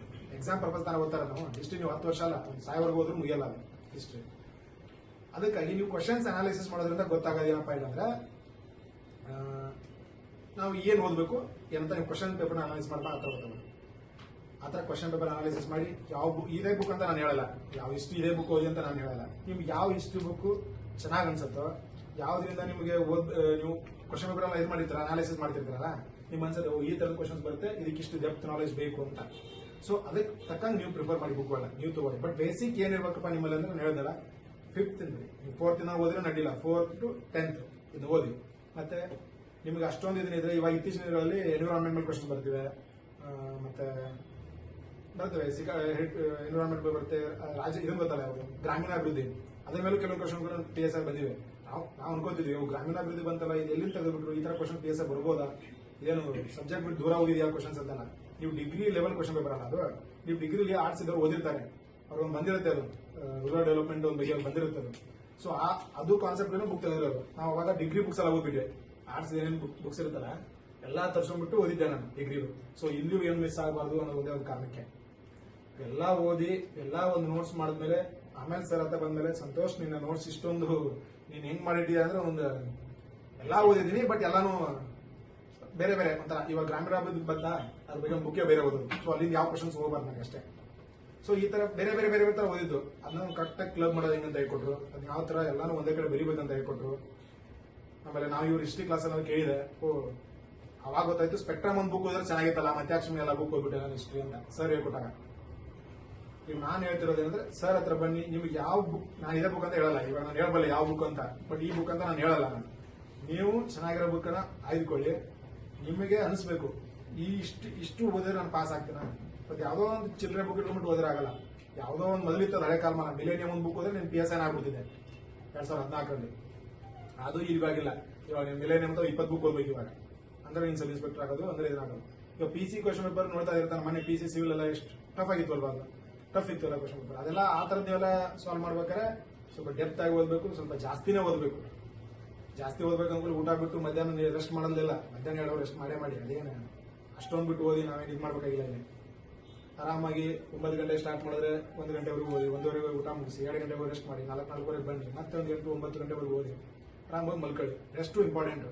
ಎಕ್ಸಾಮ್ ಪರ್ಪಸ್ ತಾನೇ ಓದ್ತಾರೆ. ನಾವು ಹಿಸ್ಟ್ರಿ ನೀವು 10 ವರ್ಷ ಅಲ್ಲ, ಒಂದು 1000 ಹೋದ್ರೂ ಮುಗಿಯಲ್ಲ ಅದು ಹಿಸ್ಟ್ರಿ. ಅದಕ್ಕಾಗಿ ನೀವು ಕ್ವಶನ್ಸ್ ಅನಾಲಿಸಿಸ್ ಮಾಡೋದ್ರಿಂದ ಗೊತ್ತಾಗೋದು ಏನಪ್ಪ ಇಲ್ಲಂದ್ರೆ ನಾವು ಏನು ಓದಬೇಕು ಏನಂತ ನೀವು ಕ್ವಶನ್ ಪೇಪರ್ನ ಅನಾಲಿಸ್ ಮಾಡ್ತಾ ಆ ಥರ ಗೊತ್ತಾಗುತ್ತೆ. ಆ ಥರ ಕ್ವಶನ್ ಪೇಪರ್ ಅನಾಲಿಸಿಸ್ ಮಾಡಿ ಯಾವ ಇದೇ ಬುಕ್ ಅಂತ ನಾನು ಹೇಳಲ್ಲ, ಯಾವ ಹಿಸ್ಟ್ರಿ ಇದೇ ಬುಕ್ ಓದಿ ಅಂತ ನಾನು ಹೇಳಲ್ಲ. ನಿಮ್ಗೆ ಯಾವ ಹಿಸ್ಟ್ರಿ ಬುಕ್ ಚೆನ್ನಾಗಿ ಅನ್ಸುತ್ತೋ, ಯಾವ್ದ್ರಿಂದ ನಿಮಗೆ ನೀವು ಕ್ವಶನ್ ಪೇಪರ್ ಎಲ್ಲ ಇದು ಮಾಡಿರ್ತೀರ, ಅನಾಲಿಸಿಸ್ ಮಾಡ್ತಿರ್ತಾರಲ್ಲ, ನಿಮ್ ಅನ್ಸುತ್ತೆ ಈ ಥರದ ಕ್ವಶನ್ಸ್ ಬರುತ್ತೆ, ಇದಕ್ಕಿಷ್ಟು ಡೆಪ್ತ್ ನಾಲೆಜ್ ಬೇಕು ಅಂತ. ಸೊ ಅದಕ್ಕೆ ತಕ್ಕಂಗೆ ನೀವು ಪ್ರಿಫರ್ ಮಾಡಿ ಬುಕ್ಗಳನ್ನ ನೀವು ತಗೊಳ್ಳಿ. ಬಟ್ ಬೇಸಿಕ್ ಏನಿರ್ಬೇಕಪ್ಪ ನಿಮ್ಮಲ್ಲಿ ಅಂದ್ರೆ ನಾನು ಹೇಳ್ದಲ್ಲ, 5th ನೀವು 4th ಓದಿದ್ರೆ ನಡಿಲ್ಲ, 4th to 10th ಇದು ಓದಿ. ಮತ್ತೆ ನಿಮಗೆ ಅಷ್ಟೊಂದು ಇದನ್ನಿದ್ರೆ ಇವಾಗ ಇತ್ತೀಚಿನ ದಿನಗಳಲ್ಲಿ ಎನ್ವಿರಾನ್ಮೆಂಟ್ ಮೇಲೆ ಕ್ವಶನ್ ಬರ್ತಿವೆ, ಮತ್ತೆ ಬರ್ತವೆ ಎನ್ವಿರಾನ್ಮೆಂಟ್ ಬರುತ್ತೆ, ಇದನ್ನು ಗೊತ್ತಲ್ಲ ಯಾವುದು ಗ್ರಾಮೀಣಾಭಿವೃದ್ಧಿ, ಅದ್ರ ಮೇಲೂ ಕೆಲವು ಕ್ವಶನ್ಗಳು PSR ಬಂದಿವೆ. ನಾವು ಅನ್ಕೋತಿದ್ವಿ ಗ್ರಾಮೀಣಾಭಿವೃದ್ಧಿ ಬಂತಲ್ಲ, ಇದು ಎಲ್ಲಿಂದ ತೆಗೆದುಬಿಟ್ರು, ಈ ತರ ಕ್ವಶನ್ PSR ಬರ್ಬೋದಾ, ಏನು ಸಬ್ಜೆಕ್ಟ್ ಬಿಟ್ಟು ದೂರ ಹೋಗಿದೆಯಾ ಕ್ವಶನ್ಸ್ ಅಂತಲ್ಲ. ನೀವು ಡಿಗ್ರಿ ಲೆವೆಲ್ ಕ್ವಶನ್ ಪೇಪರ್ ಅಲ್ಲ ಅದು. ನೀವು ಡಿಗ್ರಿಲಿ ಆರ್ಟ್ಸ್ ಇದ್ದವ್ರು ಓದಿರ್ತಾರೆ, ಅವ್ರೊಂದು ಬಂದಿರುತ್ತೆ, ಅದು ರೂರಲ್ ಡೆವಲಪ್ಮೆಂಟ್ ಒಂದು ಬಗ್ಗೆ ಬಂದಿರುತ್ತೆ ಅದು. ಸೊ ಅದು ಕಾನ್ಸೆಪ್ಟ್ ಬುಕ್ ತೆಗೆದಿರೋದು. ನಾವು ಅವಾಗ ಡಿಗ್ರಿ ಬುಕ್ಸ್ ಎಲ್ಲ ಓದ್ಬಿಟ್ವಿ. ಆರ್ಟ್ಸ್ ಏನೇನು ಬುಕ್ಸ್ ಇರುತ್ತಲ್ಲ ಎಲ್ಲ ತರ್ಸ್ಕೊಂಡ್ಬಿಟ್ಟು ಓದಿದ್ದೆ ನಾನು ಡಿಗ್ರಿ. ಸೊ ಇಲ್ಲಿಯೂ ಏನು ಮಿಸ್ ಆಗಬಾರ್ದು ಅನ್ನೋ ಒಂದೇ ಒಂದು ಕಾರಣಕ್ಕೆ ಎಲ್ಲ ಓದಿ ಎಲ್ಲ ಒಂದು ನೋಟ್ಸ್ ಮಾಡಿದ್ಮೇಲೆ ಆಮೇಲೆ ಸರ್ ಅಂತ ಬಂದ್ಮೇಲೆ, ಸಂತೋಷ್ ನಿನ್ನ ನೋಟ್ಸ್ ಇಷ್ಟೊಂದು ನೀನ್ ಹೆಂಗ್ ಮಾಡಿದ್ದೀಯ ಅಂದ್ರೆ ಒಂದು ಎಲ್ಲಾ ಓದಿದ್ದೀನಿ, ಬಟ್ ಎಲ್ಲಾನು ಬೇರೆ ಬೇರೆ ಒಂಥರ. ಇವಾಗ ಗ್ರಾಮೀಣಾಭಿವೃದ್ಧಿ ಬಂತ ಅದ್ರ ಬಗ್ಗೆ ಒಂದು ಮುಖ್ಯ ಬೇರೆ ಓದೋದು. ಸೊ ಅಲ್ಲಿಂದ ಯಾವ ಕ್ವಶನ್ಸ್ ಹೋಗ್ಬಾರ್ದು ನನಗೆ ಅಷ್ಟೇ. ಸೊ ಈ ತರ ಬೇರೆ ಬೇರೆ ಬೇರೆ ತರ ಓದಿದ್ದು, ಅದನ್ನ ಕರೆಕ್ಟಾಗಿ ಕ್ಲಬ್ ಮಾಡೋದು ಹೆಂಗಂತ ಹೇಳ್ಕೊಟ್ರು, ಅದನ್ನ ಯಾವ ತರ ಎಲ್ಲಾನು ಒಂದೇ ಕಡೆ ಬರಿಬೇಕಂತ ಹೇಳ್ಕೊಟ್ರು. ಆಮೇಲೆ ನಾವು ಇವ್ರು ಹಿಸ್ಟ್ರಿ ಕ್ಲಾಸ್ ಅಲ್ಲಿ ಕೇಳಿದೆ, ಅವಾಗ ಗೊತ್ತಾಯ್ತು ಸ್ಪೆಕ್ಟ್ರಮ್ ಒಂದು ಬುಕ್ ಓದಿದ್ರೆ ಚೆನ್ನಾಗಿತ್ತಲ್ಲ, ಮತ್ತೆ ಯಾಕೆ ಸುಮ್ಮನೆ ಎಲ್ಲ ಬುಕ್ ಓದ್ಬಿಟ್ಟೆ ನಾನು ಹಿಸ್ಟ್ರಿ ಅಂತ ಸರ್ ಹೇಳ್ಕೊಟ್ಟಾಗ. ಈಗ ನಾನು ಹೇಳ್ತಿರೋದೇನಂದ್ರೆ, ಸರ್ ಹತ್ರ ಬನ್ನಿ, ನಿಮ್ಗೆ ಯಾವ ಬುಕ್, ನಾನು ಇದೇ ಬುಕ್ ಅಂತ ಹೇಳಲ್ಲ, ಇವಾಗ ನಾನು ಹೇಳಬಲ್ಲ ಯಾವ ಬುಕ್ ಅಂತ, ಬಟ್ ಈ ಬುಕ್ ಅಂತ ನಾನು ಹೇಳಲ್ಲ. ನಾನು ನೀವು ಚೆನ್ನಾಗಿರೋ ಬುಕ್ ಅನ್ನ ಆಯ್ದುಕೊಳ್ಳಿ. ನಿಮಗೆ ಅನಿಸ್ಬೇಕು ಇಷ್ಟು ಓದಿದ್ರೆ ನಾನು ಪಾಸ್ ಆಗ್ತೀನ. ಮತ್ತೆ ಯಾವುದೋ ಒಂದು ಚಿಲ್ಲರೆ ಬುಕ್ ಇಟ್ಕೊಂಡ್ಬಿಟ್ಟು ಓದ್ರೆ ಆಗಲ್ಲ. ಯಾವುದೋ ಒಂದು ಮೊದಲಿತ್ತು ಹಳೆ ಕಾಲಮಾನ ಮಿಲೇನಿಯಂ ಒಂದು ಬುಕ್ ಓದ್ರೆ ನೀನು PSI ಆಗ್ಬಿಡ್ತಿದೆ 2014ರಲ್ಲಿ. ಅದು ಇವಾಗಿಲ್ಲ. ಇವಾಗ ಮಿಲೇನಿಯಂ 20 ಬುಕ್ ಓದ್ಬೇಕು ಇವಾಗ, ಅಂದ್ರೆ ನೀನು ಸಬ್ ಇನ್ಸ್ಪೆಕ್ಟರ್ ಆಗೋದು, ಅಂದ್ರೆ ಇದಾಗೋದು. ಇವಾಗ PC ಕ್ವಶನ್ ಪೇಪರ್ ನೋಡ್ತಾ ಇರ್ತಾನೆ, ಮೊನ್ನೆ PC ಸಿವಿಲ್ ಎಲ್ಲ ಎಷ್ಟು ಟಫ್ ಆಗಿತ್ತು ಅಲ್ವಾ, ಅದು ಟಫ್ ಇತ್ತು ಅಲ್ಲ ಕ್ವಶನ್ ಪೇಪರ್. ಅದೆಲ್ಲ ಆ ಥರದ್ದೆಲ್ಲ ಸಾಲ್ವ್ ಮಾಡ್ಬೇಕಾದ್ರೆ ಸ್ವಲ್ಪ ಡೆಪ್ತ್ ಆಗಿ ಓದಬೇಕು, ಸ್ವಲ್ಪ ಜಾಸ್ತಿನೇ ಓದಬೇಕು. ಜಾಸ್ತಿ ಓದ್ಬೇಕಂದ್ರೆ ಊಟ ಬಿಟ್ಟು ಮಧ್ಯಾಹ್ನ ರೆಸ್ಟ್ ಮಾಡೋದಿಲ್ಲ, ಮಧ್ಯಾಹ್ನ 2 ಅವರ್ ರೆಸ್ಟ್ ಮಾಡಿ ಅದೇನು ಅಷ್ಟೊಂದು ಬಿಟ್ಟು ಓದಿ ನಾವೇನು ಇದು ಮಾಡ್ಬೇಕಾಗಿಲ್ಲ. ಇಲ್ಲಿ ಆರಾಮಾಗಿ 9 ಗಂಟೆ ಸ್ಟಾರ್ಟ್ ಮಾಡಿದ್ರೆ 1 ಗಂಟೆವರೆಗೂ ಓದಿ, 1:30 ಊಟ ಮುಗಿಸಿ 2 ಗಂಟೆವರೆಗೂ ರೆಸ್ಟ್ ಮಾಡಿ, 4:00-4:30 ಬನ್ನಿ, ಮತ್ತೆ 1 ಗಂಟೆ 9 ಗಂಟೆವರೆಗೂ ಓದಿ, ಆರಾಮಾಗಿ ಮಲ್ಕೊಳ್ಳಿ. Rest important.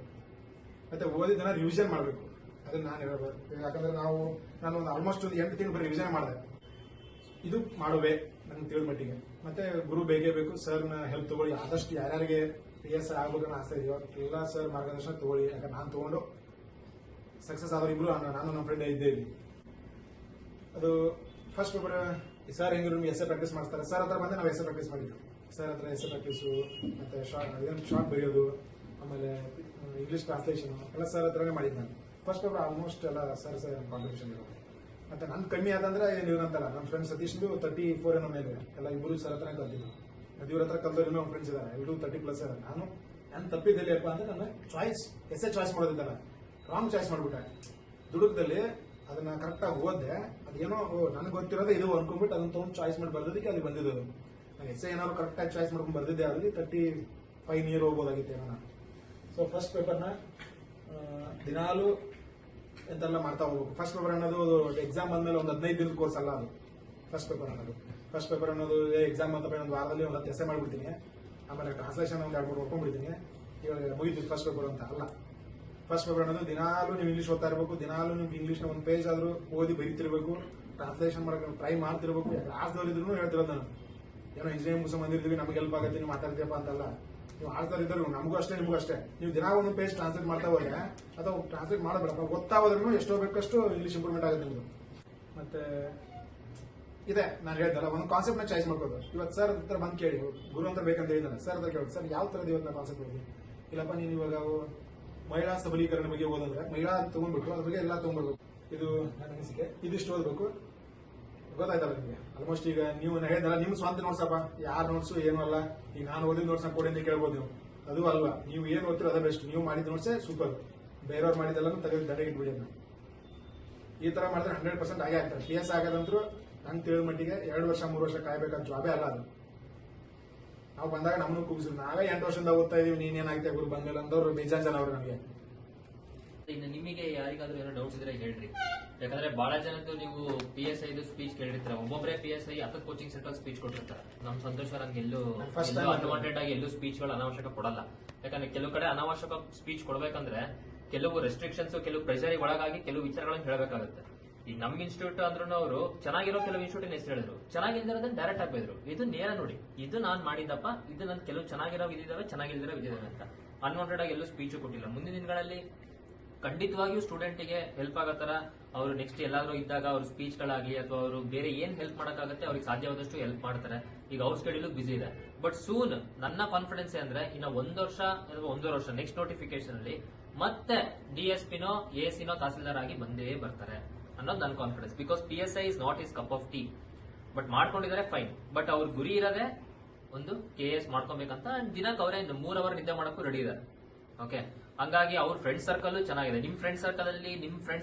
ಮತ್ತೆ ಓದಿದ್ದನ್ನ ರಿವಿಷನ್ ಮಾಡಬೇಕು, ಅದನ್ನ ನಾನು ಹೇಳಬೇಕು. ಯಾಕಂದ್ರೆ ನಾನು ಒಂದು ಆಲ್ಮೋಸ್ಟ್ ಒಂದು 8 ತಿಂಗಳು ಬರೀ ರಿವಿಷನ್ ಮಾಡಿದೆ. ಇದು ಮಾಡುವೆ ನನ್ಗೆ ತಿಳಿದ ಮಟ್ಟಿಗೆ. ಮತ್ತೆ ಗುರು ಬೇಕೇ ಬೇಕು, ಸರ್ನ ಹೆಲ್ಪ್ ತಗೊಳ್ಳಿ. ಆದಷ್ಟು ಯಾರ್ಯಾರಿಗೆ PSI ಆಗ್ಬೇಕನ್ನೋ ಆಸೆ ಇದೆಯೋ ಎಲ್ಲ ಸರ್ ಮಾರ್ಗದರ್ಶನ ತಗೊಳ್ಳಿ. ಯಾಕಂದ್ರೆ ನಾನು ತಗೊಂಡು ಸಕ್ಸಸ್ ಆದವ್ರು ಇಬ್ರು, ನಾನು ನಮ್ಮ ಫ್ರೆಂಡ್ ಇದ್ದೇ ಇಲ್ಲಿ. ಅದು ಫಸ್ಟ್ ಪೇಪರ್ ಸರ್ ಹೆಂಗಿರು ನಿಮ್ಗೆ ಎಸ್ಸೆ ಪ್ರಾಕ್ಟೀಸ್ ಮಾಡ್ತಾರೆ. ಸರ್ ಹತ್ರ ಬಂದ್ರೆ ನಾವು ಎಸ್ಸೆ ಪ್ರಾಕ್ಟೀಸ್ ಮಾಡಿದ್ವಿ. ಸರ್ ಹತ್ರ ಎಸ್ಸೆ ಪ್ರಾಕ್ಟೀಸು, ಮತ್ತೆ ಶಾರ್ಟ್ ಬರೆಯೋದು, ಆಮೇಲೆ ಇಂಗ್ಲಿಷ್ ಟ್ರಾನ್ಸ್ಲೇಷನ್ ಎಲ್ಲ ಸರ್ ಹತ್ರನೇ ಮಾಡಿದ್ದು ನಾನು. ಫಸ್ಟ್ ಪೇಪರ್ ಆಲ್ಮೋಸ್ಟ್ ಎಲ್ಲ ಸರ್ ಕಾಂಟ್ರಿಬ್ಯೂಷನ್ ಇರೋದು. ಮತ್ತೆ ನನ್ ಕಮ್ಮಿ ಆದಂದ್ರೆ ಇವ್ರಂತಲ್ಲ, ನಮ್ಮ ಫ್ರೆಂಡ್ ಸತೀಶ್ದು 34 ಏನೋ ಮೇಲೆ ಎಲ್ಲ ಇಬ್ಬರು ಸರ್ ಹತ್ರ ಕಲ್ತಿದ್ದು. ಮತ್ತೆ ಇವ್ರ ಹತ್ರ ಕಲ್ತವ್ರು ನಮ್ಮ ಫ್ರೆಂಡ್ಸ್ ಇದ್ದಾರೆ, ಇವರು 30+ ಇದ್ದಾರೆ. ನಾನು ತಪ್ಪಿದ್ದೆಲ್ಲಿಯಪ್ಪ ಅಂದ್ರೆ ನನ್ನ ಚಾಯ್ಸ್ ಎಸ್ಸೆ ಚಾಯ್ಸ್ ಮಾಡೋದಿದ್ದಲ್ಲ, ರಾಂಗ್ ಚಾಯ್ಸ್ ಮಾಡ್ಬಿಟ್ಟೆ. ದುಡುಕದಲ್ಲಿ ಅದನ್ನ ಕರೆಕ್ಟಾಗಿ ಓದ್ದೆ, ಅದೇನೋ ನನಗೆ ಗೊತ್ತಿರೋದೇ ಇದು ಅನ್ಕೊಂಡ್ಬಿಟ್ಟು ಅದನ್ನ ತೊಗೊಂಡು ಚಾಯ್ಸ್ ಮಾಡಿ ಬರ್ದೋದಕ್ಕೆ ಅಲ್ಲಿ ಬಂದಿದ್ದು. ನಾನು ಎಸ್ಸೆ ಏನಾದ್ರು ಕರೆಕ್ಟಾಗಿ ಚಾಯ್ಸ್ ಮಾಡ್ಕೊಂಡು ಬರ್ದಿದ್ದೆ, ಅಲ್ಲಿ 35 ನಿಯರ್ ಹೋಗ್ಬೋದಾಗಿತ್ತೆ ನಾನು. ಸೊ ಫಸ್ಟ್ ಪೇಪರ್ನ ದಿನಾಲು ಎಂತೆಲ್ಲ ಮಾಡ್ತಾ ಹೋಗ್ಬೇಕು. ಫಸ್ಟ್ ಪೇಪರ್ ಅನ್ನೋದು ಎಕ್ಸಾಮ್ ಬಂದ್ಮೇಲೆ ಒಂದು 15 ದಿನದ ಕೋರ್ಸ್ ಅಲ್ಲ ಅದು. ಫಸ್ಟ್ ಪೇಪರ್ ಅನ್ನೋದು ಎಕ್ಸಾಮ್ ಅಂತ ಒಂದು ವಾರದಲ್ಲಿ ಒಂದು 10 ಎಸ್ಸೆ ಮಾಡ್ಬಿಡ್ತೀನಿ, ಆಮೇಲೆ ಟ್ರಾನ್ಸ್ಲೇಷನ್ ಒಂದು 2-3 ಹೊಡ್ಕೊಂಡ್ಬಿಡ್ತೀನಿ, ಇವಾಗ ಮುಗಿತು ಫಸ್ಟ್ ಪೇಪರ್ ಅಂತ ಅಲ್ಲ. ಫಸ್ಟ್ ಪೇಪರ್ ಅನ್ನೋದು ದಿನಾಲು ನೀವು ಇಂಗ್ಲಿಷ್ ಓದ್ತಾ ಇರಬೇಕು, ದಿನಾಲು ನಿಮ್ಗೆ ಇಂಗ್ಲಿಷ್ನ ಒಂದು ಪೇಜ್ ಆದ್ರೂ ಓದಿ ಬರೀತಿರ್ಬೇಕು, ಟ್ರಾನ್ಸ್ಲೇಷನ್ ಮಾಡಕ್ಕೆ ಟ್ರೈ ಮಾಡ್ತಿರ್ಬೇಕು. ಆರ್ಟ್ಸ್ದವ್ರು ಇದ್ರು ಹೇಳ್ತಿರೋದು ನಾನು, ಏನೋ ಇಂಜಿನಿಯರಿಂಗ್ ಮುಗಿಸ್ ಬಂದಿರ್ತೀವಿ ನಮ್ಗೆ ಹೆಲ್ಪ್ ಆಗುತ್ತೆ ನೀವು ಮಾತಾಡ್ತೀಯಪ್ಪ ಅಂತಲ್ಲ. ನೀವು ಆರ್ಟ್ಸ್ದವ್ರು ಇದ್ರು ನಮಗೂ ಅಷ್ಟೇ ನಿಮಗೂ ಅಷ್ಟೇ. ನೀವು ದಿನ ಒಂದು ಪೇಜ್ ಟ್ರಾನ್ಸ್ಲೇಟ್ ಮಾಡ್ತಾ ಹೋದ್ರೆ ಅಥವಾ ಟ್ರಾನ್ಸ್ಲೇಟ್ ಮಾಡಬೇಡಪ್ಪ, ಓದ್ತಾ ಹೋದ್ರೂ ಎಷ್ಟೋ ಬೇಕಷ್ಟು ಇಂಗ್ಲಿಷ್ ಇಂಪ್ರೂವ್ಮೆಂಟ್ ಆಗುತ್ತೆ ನಿಮ್ದು. ಮತ್ತೆ ಇದೆ ನಾನು ಹೇಳ್ದಲ್ಲ, ಒಂದು ಕಾನ್ಸೆಪ್ಟ್ ನ ಚಾಯ್ಸ್ ಮಾಡ್ಕೋದು. ಇವತ್ತು ಸರ್ ಹತ್ರ ಬಂದು ಕೇಳಿ, ಗುರು ಅಂತ ಬೇಕಂತ ಹೇಳಿದಾನೆ, ಸರ್ ಹತ್ರ ಕೇಳಿ ಸರ್ ಯಾವ ತರದ ಇವತ್ತು ಕಾನ್ಸೆಪ್ಟ್ ಹೋಗಿ ಇಲ್ಲಪ್ಪ, ನೀನು ಇವಾಗ ಮಹಿಳಾ ಸಬಲೀಕರಣ ಬಗ್ಗೆ ಓದಂದ್ರೆ ಮಹಿಳಾ ತಗೊಂಡ್ಬಿಟ್ಟು ಅದ್ರ ಬಗ್ಗೆ ಎಲ್ಲ ತಗೊಂಡ್ಬರ್ಬೇಕು. ಇದು ನನ್ನ ಅನಿಸಿಕೆ, ಇದಿಷ್ಟು ಓದ್ಬೇಕು. ಗೊತ್ತಾಯ್ತಲ್ಲ ನಿಮಗೆ ಆಲ್ಮೋಸ್ಟ್. ಈಗ ನೀವು ಹೇಳಿದಲ್ಲ ನಿಮ್ ಸ್ವಂತ ನೋಡ್ಸಪ್ಪ, ಯಾರು ನೋಡ್ಸು ಏನೂ ಅಲ್ಲ, ಈಗ ನಾನು ಓದಿದ ನೋಟ್ಸ್ ಕೊಡಿ ಅಂತ ಕೇಳ್ಬೋದು ನೀವು. ಅದು ಅಲ್ವಾ, ನೀವು ಏನು ಓದ್ತಿರೋ ಅದೇ ಬೆಸ್ಟ್. ನೀವು ಮಾಡಿದ ನೋಟ್ಸೇ ಸೂಪರ್, ಬೇರೆಯವ್ರು ಮಾಡಿದೆಲ್ಲ ತೆಗೆದು ದಂಡೆಗಿಟ್ಬಿಡಿ ಅದನ್ನ. ಈ ತರ ಮಾಡಿದ್ರೆ 100% ಆಗೇ ಆಗ್ತಾರೆ. PS ಆಗೋದಂತರೂ ನಂಗೆ ತಿಳಿದ ಮಟ್ಟಿಗೆ 2 ವರ್ಷ 3 ವರ್ಷ ಕಾಯ್ಬೇಕಂತ ಜಾಬೇ ಅಲ್ಲ ಅದು. ನಾವು ಬಂದಾಗ ನಮ್ಮನ್ನು ಕೂಗಿಸಿದ್ರು, ನಾವೇ 8 ವರ್ಷದಿಂದ ಓದ್ತಾ ಇದೀವಿ, ನೀನೇನಾಗುತ್ತೆ ಗುರು ಬಂದ್ಮೇಲೆ ಅಂದವ್ರು ಬೇಜಾನ್ ಜನ ಅವರು ನನಗೆ. ಇನ್ನು ನಿಮಗೆ ಯಾರಿಗಾದ್ರೂ ಏನೋ ಡೌಟ್ಸ್ ಇದ್ರೆ ಹೇಳ್ರಿ. ಯಾಕಂದ್ರೆ ಬಹಳ ಜನದ್ದು ನೀವು PSI ಸ್ಪೀಚ್ ಕೇಳಿರ್ತಾರೆ. ಒಬ್ಬೊಬ್ಬರೇ PSI 10 ಕೋಚಿಂಗ್ ಸೆಂಟರ್ ಸ್ಪೀಚ್ ಕೊಟ್ಟಿರ್ತಾರೆ. ನಮ್ ಸಂತೋಷ್ ಅವ್ರ ಎಲ್ಲೂ ಅನ್ವಾಂಟೆಡ್ ಆಗಿ ಎಲ್ಲೂ ಸ್ಪೀಚ್ಗಳು ಅನಾವಶ್ಯಕ ಕೊಡಲ್ಲ. ಯಾಕಂದ್ರೆ ಕೆಲವು ಕಡೆ ಅನಾವಶ್ಯಕ ಸ್ಪೀಚ್ ಕೊಡ್ಬೇಕಂದ್ರೆ ಕೆಲವು ರೆಸ್ಟ್ರಿಕ್ಷನ್ಸ್, ಕೆಲವು ಪ್ರೆಷರ್ ಒಳಗಾಗಿ ಕೆಲವು ವಿಚಾರಗಳನ್ನ ಹೇಳಬೇಕಾಗುತ್ತೆ. ಈಗ ನಮ್ ಇನ್ಸ್ಟಿಟ್ಯೂಟ್ ಅಂದ್ರೂ ಅವರು ಚೆನ್ನಾಗಿರೋ ಕೆಲವು ಇನ್ಸ್ಟಿಟ್ಯೂಟ್ ಹೆಸರು ಹೇಳಿದ್ರು, ಚೆನ್ನಾಗಿಲ್ದಿರೋದನ್ನ ಡೈರೆಕ್ಟ್ ಆಗಿ ಬೈದ್ರು. ಇದು ನೇರ ನೋಡಿ, ಇದು ನಾನ್ ಮಾಡಿದ್ದಪ್ಪ, ಇದು ನನ್ ಕೆಲವು ಚೆನ್ನಾಗಿರೋ ಇದಾವೆ, ಚೆನ್ನಾಗಿಲ್ದಿರೋ ಇದಾವೆ ಅಂತ. ಅನ್ವಾಂಟೆಡ್ ಆಗಿ ಎಲ್ಲೂ ಸ್ಪೀಚ್ ಕೊಟ್ಟಿಲ್ಲ. ಮುಂದಿನ ದಿನಗಳಲ್ಲಿ ಖಂಡಿತವಾಗಿಯೂ ಸ್ಟೂಡೆಂಟ್ಗೆ ಹೆಲ್ಪ್ ಆಗೋ ತರ ಅವರು ನೆಕ್ಸ್ಟ್ ಎಲ್ಲಾದ್ರೂ ಇದ್ದಾಗ ಅವ್ರ ಸ್ಪೀಚ್ ಗಳಾಗ್ಲಿ ಅಥವಾ ಅವರು ಬೇರೆ ಏನ್ ಹೆಲ್ಪ್ ಮಾಡಕ್ಕಾಗತ್ತೆ ಅವ್ರಿಗೆ ಸಾಧ್ಯವಾದಷ್ಟು ಹೆಲ್ಪ್ ಮಾಡ್ತಾರೆ. ಈಗ ಅವ್ರ ಸ್ಕೆಡ್ಯೂಲ್ ಬಿಸಿ ಇದೆ, ಬಟ್ ಸೂನ್ ನನ್ನ ಕಾನ್ಫಿಡೆನ್ಸ್ ಅಂದ್ರೆ ಇನ್ನ 1 ವರ್ಷ ಅಥವಾ 1.5 ವರ್ಷ ನೆಕ್ಸ್ಟ್ ನೋಟಿಫಿಕೇಶನ್ ಅಲ್ಲಿ ಮತ್ತೆ DSPನೋ ASCನೋ ತಹಸೀಲ್ದಾರ್ ಆಗಿ ಬಂದೇ ಬರ್ತಾರೆ ಅನ್ನೋದು ನನ್ನ confidence. Because PSI is not is cup of tea. But ಮಾಡ್ಕೊಂಡಿದ್ದಾರೆ ಫೈನ್, ಬಟ್ ಅವ್ರ ಗುರಿ ಇರೋದೇ ಒಂದು KS ಮಾಡ್ಕೊಬೇಕಂತ. ದಿನಕ್ಕೆ ಅವರೇ 3 ಅವರ್ ನಿದ್ದೆ ಮಾಡಕ್ಕೂ ರೆಡಿ ಇದ್ದಾರೆ. ಓಕೆ, ಹಂಗಾಗಿ ಅವ್ರ ಫ್ರೆಂಡ್ ಸರ್ಕಲ್ ಚೆನ್ನಾಗಿದೆ. ನಿಮ್ ಫ್ರೆಂಡ್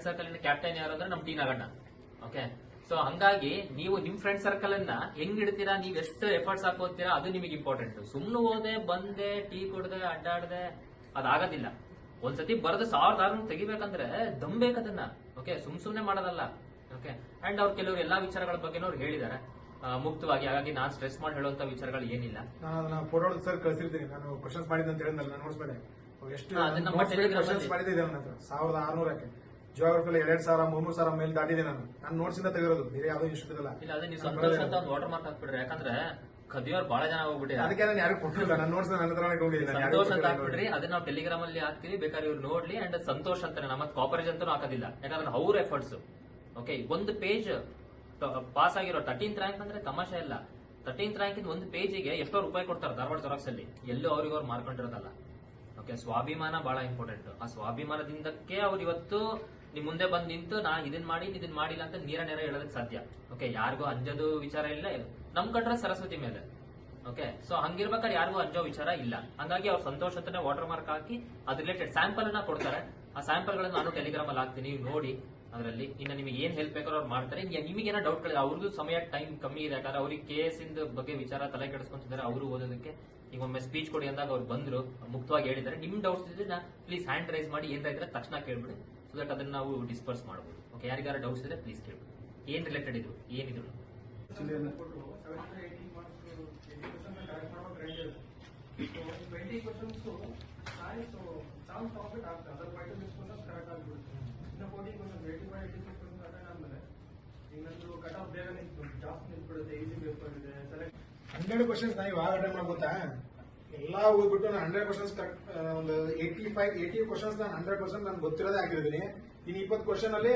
ಸರ್ಕಲ್ ಕ್ಯಾಪ್ಟನ್ ಯಾರು ಅಂದ್ರೆ ನಮ್ ಟಿ ನಾಗಣ್ಣ. ಓಕೆ, ಸೊ ಹಂಗಾಗಿ ನೀವು ನಿಮ್ ಫ್ರೆಂಡ್ ಸರ್ಕಲ್ ಅನ್ನ ಹೆಂಗ್ ಇಡ್ತೀರಾ, ನೀವ್ ಎಷ್ಟು ಎಫರ್ಟ್ಸ್ ಹಾಕೋತೀರಾ ಅದು ನಿಮಗೆ ಇಂಪಾರ್ಟೆಂಟ್. ಸುಮ್ನೆ ಹೋದೆ ಬಂದೆ ಟೀ ಕುಡ್ದೆ ಅಡ್ಡಾಡ್ದೆ ಅದಾಗೋದಿಲ್ಲ. ಒಂದ್ಸತಿ ಬರೆದು 1600 ತೆಗಿಬೇಕಂದ್ರೆ ದಮ್ ಬೇಕದನ್ನ. ಓಕೆ, ಸುಮ್ನೆ ಮಾಡೋದಲ್ಲ. ಓಕೆ, ಅಂಡ್ ಅವ್ರು ಕೆಲವರು ಎಲ್ಲಾ ವಿಚಾರಗಳ ಬಗ್ಗೆ ಅವ್ರು ಹೇಳಿದ್ದಾರೆ ಮುಕ್ತವಾಗಿ. ಹಾಗಾಗಿ ನಾನ್ ಸ್ಟ್ರೆಸ್ ಮಾಡಿ ಹೇಳುವಂತ ವಿಚಾರಗಳು ಏನಿಲ್ಲ. ನಾನು ಅದನ್ನ ಫೋಟೋ ಸರ್ ಕಳಿಸಿರ್ತೀನಿ. ನಾನು ಕ್ವಶನ್ಸ್ ಮಾಡಿದ್ದೆ ಅಂತ ಹೇಳಿದ್ನಲ್ಲ, ನಾನು ನೋಟ್ಸ್ ಮೇಲೆ ಎಷ್ಟು ಕ್ವಶನ್ಸ್ ಮಾಡಿದ್ದೆ ನನ್ನ ಹತ್ರ 1600ಕ್ಕೆ. ಜಿಯೋಗ್ರಫಿಲಿ 2000 3000 ಮೇಲೆ ದಾಟಿದೆ ನಾನು. ನನ್ನ ನೋಟ್ಸ್ ಇಂದ ತೆಗೆರೋದು, ಬೇರೆ ಯಾವ್ದೋ ಇನ್ಸ್ಟಿಟ್ಯೂಟ್ ಇಲ್ಲ. ಇಲ್ಲ, ಅದೇ ನೀವು ಸಂತೋಷ ಅಂತ ಒಂದು ವಾಟರ್ ಮಾರ್ಕ್ ಹಾಕ್ಬಿಡ್ರಿ. ಯಾಕಂದ್ರೆ ಕದಿಯೋರು ಬಹಳ ಜನ ಹೋಗ್ಬಿಟ್ಟಿದೆ. ಅದಕ್ಕೆ ನಾನು ಯಾರು ಕೊಟ್ಟಿಲ್ಲ, ನನ್ನ ನೋಟ್ಸ್ ನನ್ನ ಹತ್ರ ಹೋಗಿದ್ದೀನಿ. ಸಂತೋಷ್ ಅಂತ ಹಾಕ್ಬಿಡ್ರಿ, ಅದನ್ನ ನಾವು ಟೆಲಿಗ್ರಾಮ್ ಅಲ್ಲಿ ಹಾಕ್ತಿವಿ, ಬೇಕಾದ್ರೆ ಇವ್ರು ನೋಡ್ಲಿ. ಅಂಡ್ ಸಂತೋಷ್ ಅಂತಾನೆ, ನಮ್ಮ ಕಾಪರೇಜ್ ಅಂತೂ ಹಾಕೋದಿಲ್ಲ. ಯಾಕಂದ್ರೆ ಅವ್ರ ಎಫರ್ಟ್ಸ್. ಓಕೆ, ಒಂದು ಪೇಜ್ ಪಾಸ್ ಆಗಿರೋ 13th ರ್ಯಾಂಕ್ ಅಂದ್ರೆ ತಮಾಷೆ ಇಲ್ಲ. 13th ರ್ಯಾಂಕ್ ಇಂದ ಒಂದು ಪೇಜಿಗೆ ಎಷ್ಟೋ ರೂಪಾಯಿ ಕೊಡ್ತಾರೆ ಧಾರವಾಡ ಜೆರಾಕ್ಸ್ ಅಲ್ಲಿ. ಎಲ್ಲೂ ಅವ್ರಿಗೆ ಮಾಡ್ಕೊಂಡಿರೋದಲ್ಲ. ಓಕೆ, ಸ್ವಾಭಿಮಾನ ಬಹಳ ಇಂಪಾರ್ಟೆಂಟ್. ಆ ಸ್ವಾಭಿಮಾನದಿಂದಕ್ಕೆ ಅವ್ರು ಇವತ್ತು ನಿಮ್ ಮುಂದೆ ಬಂದು ನಿಂತು ನಾ ಇದನ್ ಮಾಡಿಲ್ಲ ಅಂತ ನೇರ ಹೇಳೋದಕ್ಕೆ ಸಾಧ್ಯ. ಓಕೆ, ಯಾರಿಗೂ ಅಂಜೋದು ವಿಚಾರ ಇಲ್ಲ. ನಮ್ ಕಂಡ್ರೆ ಸರಸ್ವತಿ ಮೇಲೆ. ಓಕೆ, ಸೊ ಹಂಗಿರ್ಬೇಕಾದ್ರೆ ಯಾರಿಗೂ ಅಂಜೋ ವಿಚಾರ ಇಲ್ಲ. ಹಂಗಾಗಿ ಅವ್ರು ಸಂತೋಷ ಅಂತಾನೆ ವಾಟರ್ ಮಾರ್ಕ್ ಹಾಕಿ ಅದ್ ರಿಲೇಟೆಡ್ ಸ್ಯಾಂಪಲ್ ಅನ್ನ ಕೊಡ್ತಾರೆ. ಆ ಸ್ಯಾಂಪಲ್ ಗಳನ್ನ ನಾನು ಟೆಲಿಗ್ರಾಮ್ ಅಲ್ಲಿ ಹಾಕ್ತೀನಿ, ನೀವು ನೋಡಿ. ಅದರಲ್ಲಿ ಇನ್ನು ನಿಮಗೆ ಏನ್ ಹೆಲ್ಪ್ ಬೇಕಾದ್ರೂ ಅವ್ರು ಮಾಡ್ತಾರೆ. ನಿಮಗೇನೋ ಡೌಟ್ ಗಳಿದೆ, ಅವ್ರದ್ದು ಸಮಯ ಟೈಮ್ ಕಮ್ಮಿ ಇದೆ. ಯಾಕಂದ್ರೆ ಅವ್ರಿಗೆ KS ಇಂದ ಬಗ್ಗೆ ವಿಚಾರ ತಲೆ ಕೆಡಿಸ್ಕೊಂತಿದ್ದಾರೆ ಅವರು ಓದೋದಕ್ಕೆ. ಈಗ ಒಮ್ಮೆ ಸ್ಪೀಚ್ ಕೊಡಿ ಅಂದಾಗ ಅವ್ರು ಬಂದ್ರು, ಮುಕ್ತವಾಗಿ ಹೇಳಿದ್ದಾರೆ. ನಿಮ್ ಡೌಟ್ಸ್ ಇದ್ರೆ ಪ್ಲೀಸ್ ಹ್ಯಾಂಡ್ ರೈಸ್ ಮಾಡಿ, ಏನಾರ ಇದ್ರೆ ತಕ್ಷಣ ಕೇಳ್ಬಿಡಿ, ಸೊ ದಟ್ ಅದನ್ನ ನಾವು ಡಿಸ್ಪರ್ಸ್ ಮಾಡಬಹುದು. ಓಕೆ, ಯಾರಿಗಾರ ಡೌಟ್ಸ್ ಇದ್ರೆ ಪ್ಲೀಸ್ ಕೇಳ್ಬಿಡಿ. ಏನ್ ರಿಲೇಟೆಡ್ ಇದ್ರು ಏನಿದ್ರು ಹಂಡ್ರೆಡ್ ಕ್ವಶನ್ಸ್ ನಾವು ಇವಾಗ ಅಟೆಂಡ್ ಮಾಡ್ಬೋದಾ? ಎಲ್ಲ ಓದ್ಬಿಟ್ಟು ನಾನು 100 ಕ್ವಶನ್ಸ್ ಕರೆಕ್ಟ್, ಒಂದು 80 ಕ್ವಶನ್ಸ್ ನಾನು 100% ನಾನು ಗೊತ್ತಿರೋದೇ ಆಗಿರ್ತೀನಿ. ಇನ್ನು 20 ಕ್ವಶನ್ ಅಲ್ಲಿ